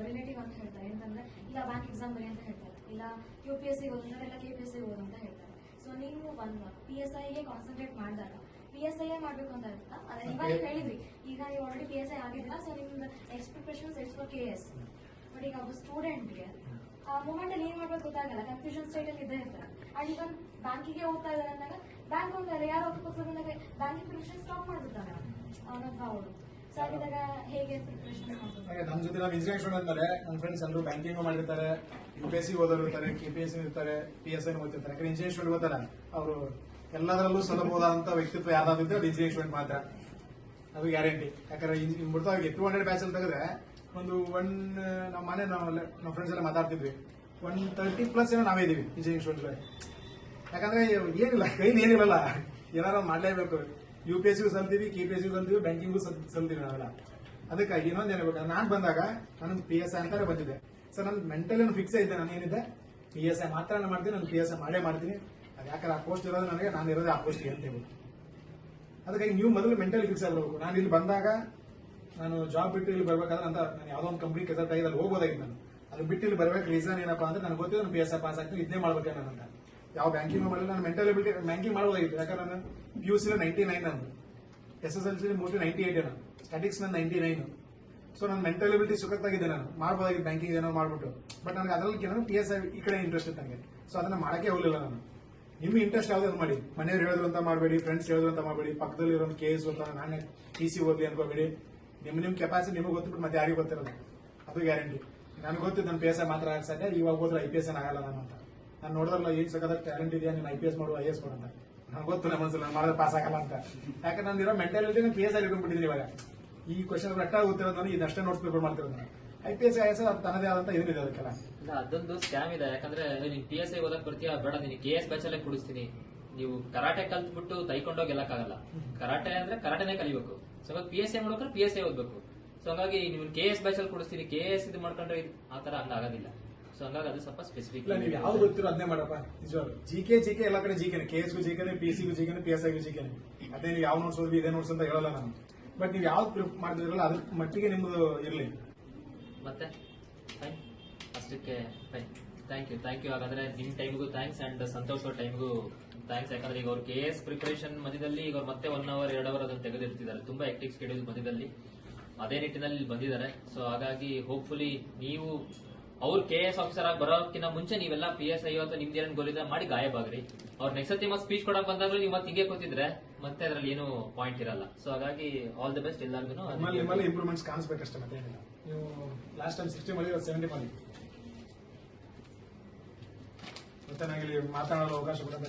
ರಿಲೇಟಿವ್ ಅಂತ ಹೇಳ್ತಾರೆ. ಅಂತಂದ್ರೆ ಇಲ್ಲ ಬ್ಯಾಂಕ್ ಎಕ್ಸಾಮ್ ಬರಿ ಅಂತ ಹೇಳ್ತಾರೆ, ಇಲ್ಲ UPSC ಓದಂದ್ರೆ ಇಲ್ಲ KPSC ಓದು ಅಂತ ಹೇಳ್ತಾರೆ. ಸೊ ನೀವು ಒಂದು PSIಗೆ ಕಾನ್ಸಂಟ್ರೇಟ್ ಮಾಡಿದಾಗ PSI ಮಾಡಬೇಕು ಅಂತ ಇರುತ್ತಾ? ಅದೇ ಇವಾಗ ನೀವು ಹೇಳಿದ್ರಿ, ಈಗ ನೀವು ಆಲ್ರೆಡಿ PSI ಆಗಿದ್ದೀರಾ, ಸೊ ನಿಮ್ದು expectations it's for KS. But ಈಗ ಒಬ್ಬ ಸ್ಟೂಡೆಂಟ್ಗೆ ಆ ಮೂಮೆಂಟ್ ಅಲ್ಲಿ ಏನ್ ಮಾಡ್ಬೇಕು ಗೊತ್ತಾಗಲ್ಲ, ಕನ್ಫ್ಯೂಷನ್ ಸ್ಟೇಟ್ ಅಲ್ಲಿ ಇದ್ದೇ ಇರ್ತಾರೆ. ಅಂಡ್ ಇವನ್ ಬ್ಯಾಂಕಿಗೆ ಹೋಗ್ತಾ ಇದ್ದಾರೆ ಅಂದಾಗ ಬ್ಯಾಂಕ್ ಹೋಗ್ತಾರೆ, ಯಾರು ಬಂದಾಗ ಬ್ಯಾಂಕಿಂಗ್ ಪ್ರಿಪರೇಷನ್ ಸ್ಟಾಪ್ ಮಾಡ್ಬಿಡ್ತಾರೆ ಅವನತ್ರ ಅವರು. ಸೊ ಆಗಿದ್ದಾಗ ಹೇಗೆ ಪ್ರಿಪರೇಷನ್ ಮಾಡ್ಬೇಕು? ನಮ್ಮ ಜೊತೆ ನಾವು ಇಂಜಿನಿಯರಿಂಗ್ ಸ್ಟೂಡೆಂಟ್ ಮೇಲೆ ನನ್ನ ಫ್ರೆಂಡ್ಸ್ ಎಲ್ಲರೂ ಬ್ಯಾಂಕಿಂಗ್ ಮಾಡಿರ್ತಾರೆ, UPSC ಓದೋರು ಇರ್ತಾರೆ, KPSC ಇರ್ತಾರೆ, PSI ಓದ್ತಿರ್ತಾರೆ. ಯಾಕಂದ್ರೆ ಇಂಜಿನಿಯರಿಂಗ್ ಸ್ಟೂಡೆಂಟ್ ಓದ್ತಾರ ಅವರು ಎಲ್ಲದರಲ್ಲೂ ಸಲಬಹುದಾದಂತ ವ್ಯಕ್ತಿತ್ವ ಯಾವ್ದಾದ್ರು ಅದು ಇಂಜಿನಿಯರಿಂಗ್ ಸ್ಟೂಡೆಂಟ್ ಮಾತ್ರ, ಅದು ಗ್ಯಾರಂಟಿ. ಯಾಕಂದ್ರೆ ಬಿಡ್ತಾ 200 ಬ್ಯಾಚ್ ಅಲ್ಲಿ ತೆಗೆದ್ರೆ ಒಂದು ನಮ್ಮ ಮನೆ ನಮ್ಮ ಫ್ರೆಂಡ್ಸ್ ಎಲ್ಲ ಮಾತಾಡ್ತಿದ್ವಿ 130+ ಏನೋ ನಾವೇ ಇದೀವಿ ಇಂಜಿನಿಯರಿಂಗ್ ಸ್ಟೂಡೆಂಟ್. ಯಾಕಂದ್ರೆ ಏನಿಲ್ಲ ಕೈಲಿ ಏನಿರಲ್ಲ, ಏನಾರು ಮಾಡ್ಲೇಬೇಕು. UPSC ಸಲ್ತೀವಿ, KPSC ಸಲ್ತೀವಿ, ಬ್ಯಾಂಕಿಂಗು ಸಲ್ತೀವಿ ನಾವೆಲ್ಲ. ಅದಕ್ಕಾಗಿ ಇನ್ನೊಂದು ಏನ್ಬೇಕು, ನಾನ್ ಬಂದಾಗ ನನಗೆ PSI ಅಂತಾನೆ ಬಂದಿದೆ. ಸೊ ನನ್ನ ಮೆಂಟಲಿ ಫಿಕ್ಸ್ ಐತೆ, ನಾನು ಏನಿದೆ PSI ಮಾತ್ರ ಮಾಡ್ತೀನಿ, ನಾನು PSI ಮಾಡೇ ಮಾಡ್ತೀನಿ. ಅದು ಯಾಕಂದ್ರೆ ಆ ಪೋಸ್ಟ್ ಇರೋದು ನನಗೆ, ನಾನು ಇರೋದೇ ಆ ಪೋಸ್ಟ್ಗೆ ಅಂತ ಹೇಳ್ಬೋದು. ಅದಕ್ಕಾಗಿ ನೀವು ಮೊದಲು ಮೆಂಟಲಿ ಫಿಕ್ಸ್ ಆಗಬೇಕು. ನಾನು ಇಲ್ಲಿ ಬಂದಾಗ ನಾನು ಜಾಬ್ ಬಿಟ್ಟು ಇಲ್ಲಿ ಬರ್ಬೇಕಾದ್ರೆ ಅಂತ ನಾನು ಯಾವ್ದೋ ಒಂದು ಕಂಪ್ನಿ ಕೆಲಸ ಅಲ್ಲಿ ಹೋಗೋದಾಗಿತ್ತು. ನಾನು ಅದು ಬಿಟ್ಟು ಇಲ್ಲಿ ಬರ್ಬೇಕು ರೀಸನ್ ಏನಪ್ಪಾ ಅಂದ್ರೆ ನನಗೆ ಗೊತ್ತಿದೆ ನಾನು PSI ಪಾಸ್ ಆಗ್ತೀನಿ, ಇದನ್ನೇ ಮಾಡ್ಬೇಕೆ ನಾನು ಅಂತ. ಯಾವ ಬ್ಯಾಂಕಿಂಗ್ ಮಾಡಲಿ ನಾನು ಮೆಂಟಲ್ ಎಬಿಲಿಟಿ ಬ್ಯಾಂಕಿಂಗ್ ಮಾಡಬಹುದಾಗಿತ್ತು. ಯಾಕಂದ್ರೆ ನಾನು PUC 99 ನಂದು, SSLC ಮೋಸ್ಟ್ಲಿ 98 ನಾನು, ಸ್ಟಾಟಿಕ್ಸ್ ನಾನು 99. ಸೊ ನನ್ನ ಮೆಂಟಲ್ ಎಬಿಲಿಟಿ ಸುಖತ್ತಾಗಿದೆ, ನಾನು ಮಾಡ್ಬೋದಾಗಿತ್ತು ಬ್ಯಾಂಕಿಂಗ್ ಏನೋ ಮಾಡ್ಬಿಟ್ಟು. ಬಟ್ ನನಗೆ ಅದರಲ್ಲಿ ನಾನು PSI ಈ ಕಡೆ ಇಂಟ್ರೆಸ್ಟ್ ಇತ್ತು ನನಗೆ. ಸೊ ಅದನ್ನ ಮಾಡಕ್ಕೆ ಹೋಗಲಿಲ್ಲ ನಾನು. ನಿಮ್ಗೆ ಇಂಟ್ರೆಸ್ಟ್ ಯಾವ್ದು ಮಾಡಿ, ಮನೆಯವ್ರು ಹೇಳಿದ್ರು ಅಂತ ಮಾಡಬೇಡಿ, ಫ್ರೆಂಡ್ಸ್ ಹೇಳಿದ್ರು ಅಂತ ಮಾಡಬೇಡಿ, ಪಕ್ಕದಲ್ಲಿ ಇರೋ KS ಅಂತ ನಾನೇ TC ಓದ್ಲಿ ಅನ್ಕೋಬೇಡಿ. ನಿಮ್ ಕೆಪಾಸಿಟಿ ನಿಮಗೆ ಗೊತ್ತಿಬಿಟ್ಟು ಮತ್ತೆ ಯಾರಿಗೂ ಗೊತ್ತಿರೋದು, ಅದು ಗ್ಯಾರಂಟಿ. ನನಗೆ ಗೊತ್ತಿದ್ದು ನನ್ನ PSI ಮಾತ್ರ ಸಾಧ್ಯ, ಇವಾಗ ಹೋದ್ರೆ IPS ಆಗಲ್ಲ ನಾನು ಅಂತ. ನಾನು ನೋಡಿದ್ರಲ್ಲ ಏನ್ ಸಕದ ಟ್ಯಾಲೆಂಟ್ ಇದೆಯಾ, ನೀನು IPS ಮಾಡು IAS ಮಾಡು ಅಂತ. ನನಗೆ ಗೊತ್ತು ನಮ್ಮ ಮನಸ್ಸಲ್ಲಿ ನಾನು ಮಾಡಿದ್ರೆ ಪಾಸ್ ಆಗಲ್ಲ ಅಂತ. ಯಾಕಂದ್ರೆ ನಾನು ಇರೋ ಮೆಂಟಾಲಿಟಿ ನಾನು PSI ಇಟ್ಕೊಂಡ್ಬಿಟ್ಟಿದ್ದೀನಿ. ಇವಾಗ ಈ ಕ್ವಶನ್ ಕರೆಕ್ಟ್ ಗೊತ್ತಿರೋದು ನಾನು ಇದಷ್ಟೇ ನೋಟ್ಸ್ ಪ್ರಿಪೇರ್ ಮಾಡ್ತಿರೋದು ನಾನು. IPS IAS ಅದು ತನ್ನದೇ ಆದಂತ ಇದರಿಂದ ಅದಕ್ಕೆಲ್ಲ ಇಲ್ಲ, ಅದೊಂದು ಸ್ಕ್ಯಾಮ್ ಇದೆ. ಯಾಕಂದ್ರೆ ನೀನ್ PSI ಓದಕ್ ಬರ್ತೀಯಾ, ಬೇಡ ನೀನು KS ಬ್ಯಾಚ್ ಅಲ್ಲೇ ಕೊಡಿಸ್ತೀನಿ. ನೀವು ಕರಾಟೆ ಕಲ್ತ್ಬಿಟ್ಟು ತೈಕೊಂಡೋಗಿ ಗೆಲ್ಲಕ್ಕಾಗಲ್ಲ. ಕರಾಟೆ ಅಂದ್ರೆ ಕರಾಟೆನೇ ಕಲಿಬೇಕು. ಸೊ ಇವಾಗ PSI ಮಾಡ್ಬೇಕಾದ್ರೆ PSI ಓದ್ಬೇಕು. ಸೊ ಹಂಗಾಗಿ ನೀವು KS ಬ್ಯಾಚ್ ಅಲ್ಲಿ ಕೊಡಿಸ್ತೀನಿ, KS ಇದು ಮಾಡ್ಕೊಂಡ್ರೆ ಆತರ ಹಂಗಾಗೋದಿಲ್ಲ. ಸೊ ಹಂಗಾಗಿ ಅದು ಸ್ವಲ್ಪ ಸ್ಪೆಸಿಫಿಕ್. ಇಲ್ಲ, ನೀವು ಯಾವ್ದು ಗೊತ್ತಿರೋ ಅದನ್ನೇ ಮಾಡಪ್ಪ. ನಿಜವಾಗ್ಲು GK ಎಲ್ಲ ಕಡೆ GKನೆ, KSಗೂ GKನೆ, PCಗೂ GKನೆ, PSIಗೂ GKನೆ. ಅದೇ ನೀವು ಯಾವ ನೋಟ್ಸ್ ಓದ್ವಿ ಇದೇ ನೋಟ್ಸ್ ಅಂತ ಹೇಳಲ್ಲ ನಾನು. ಬಟ್ ನೀವು ಯಾವ್ದು ಪ್ರಿಪ್ ಮಾಡ್ತಿದ್ರಲ್ಲ ಅದ್ರ ಮಟ್ಟಿಗೆ ನಿಮ್ದು ಇರ್ಲಿ. ಮತ್ತೆ ಫೈನ್, ಅಷ್ಟಕ್ಕೆ ಫೈನ್. Thank you. ಹಾಗಾದ್ರೆ ನಿಮ್ ಟೈಮ್ಗೂ ಥ್ಯಾಂಕ್ಸ್ ಅಂಡ್ ಸಂತೋಷ್ ಅವ್ರ ಟೈಮ್ಗೂ ಥ್ಯಾಂಕ್ಸ್. ಯಾಕಂದ್ರೆ ಈಗ ಅವ್ರು KS ಪ್ರಿಪರೇಷನ್ ಮಧ್ಯದಲ್ಲಿ ಈಗ ಮತ್ತೆ 1 hour 2 hour ಅದನ್ನು ತೆಗೆದಿರ್ತಿದ್ದಾರೆ. ತುಂಬಾ ಆಕ್ಟಿವ್ ಸ್ಕೆಡ್ಯೂಲ್ ಮಧ್ಯದಲ್ಲಿ ಅದೇ ನಿಟ್ಟಿನಲ್ಲಿ ಬಂದಿದ್ದಾರೆ. ಸೊ ಹಾಗಾಗಿ ಹೋಪ್ಫುಲಿ ನೀವು ಅವ್ರು KS ಆಫೀಸರ್ ಆಗಿ ಬರೋಕ್ಕಿಂತ ಮುಂಚೆ ನೀವೆಲ್ಲ PSI ಅಥವಾ ನಿಮ್ದು ಏನೇನು ಗೋಲ್ ಇದೆ ಮಾಡಿ ಗಾಯಬಾಗ್ರಿ. ಅವ್ರು ನೆಕ್ಸ್ಟ್ ಸತಿ ಮತ್ತೆ ಸ್ಪೀಚ್ ಕೊಡಕ್ ಬಂದಾಗಲೂ ನೀವು ಮತ್ತೆ ಹಿಂಗೆ ಕೂತಿದ್ರೆ ಮತ್ತೆ ಅದ್ರಲ್ಲಿ ಏನು ಪಾಯಿಂಟ್ ಇರಲ್ಲ. ಸೊ ಹಾಗಾಗಿ ಆಲ್ ದಿ ಬೆಸ್ಟ್ ಎಲ್ಲರಿಗೂ. ನಿಮ್ಮಲ್ಲಿ ಇಂಪ್ರೂವ್ಮೆಂಟ್ಸ್ ಕಾಣಿಸ್ಬೇಕಷ್ಟೇ, ಮತ್ತೆ ಏನಿಲ್ಲ. ನೀವು ಲಾಸ್ಟ್ ಟೈಮ್ 60 ಮಾಡಿ 70 ಮಾಡಿ ಮತ್ತೆ ನನಗೆ ಮಾತಾಡಲು ಅವಕಾಶ ಕೊಡೋದು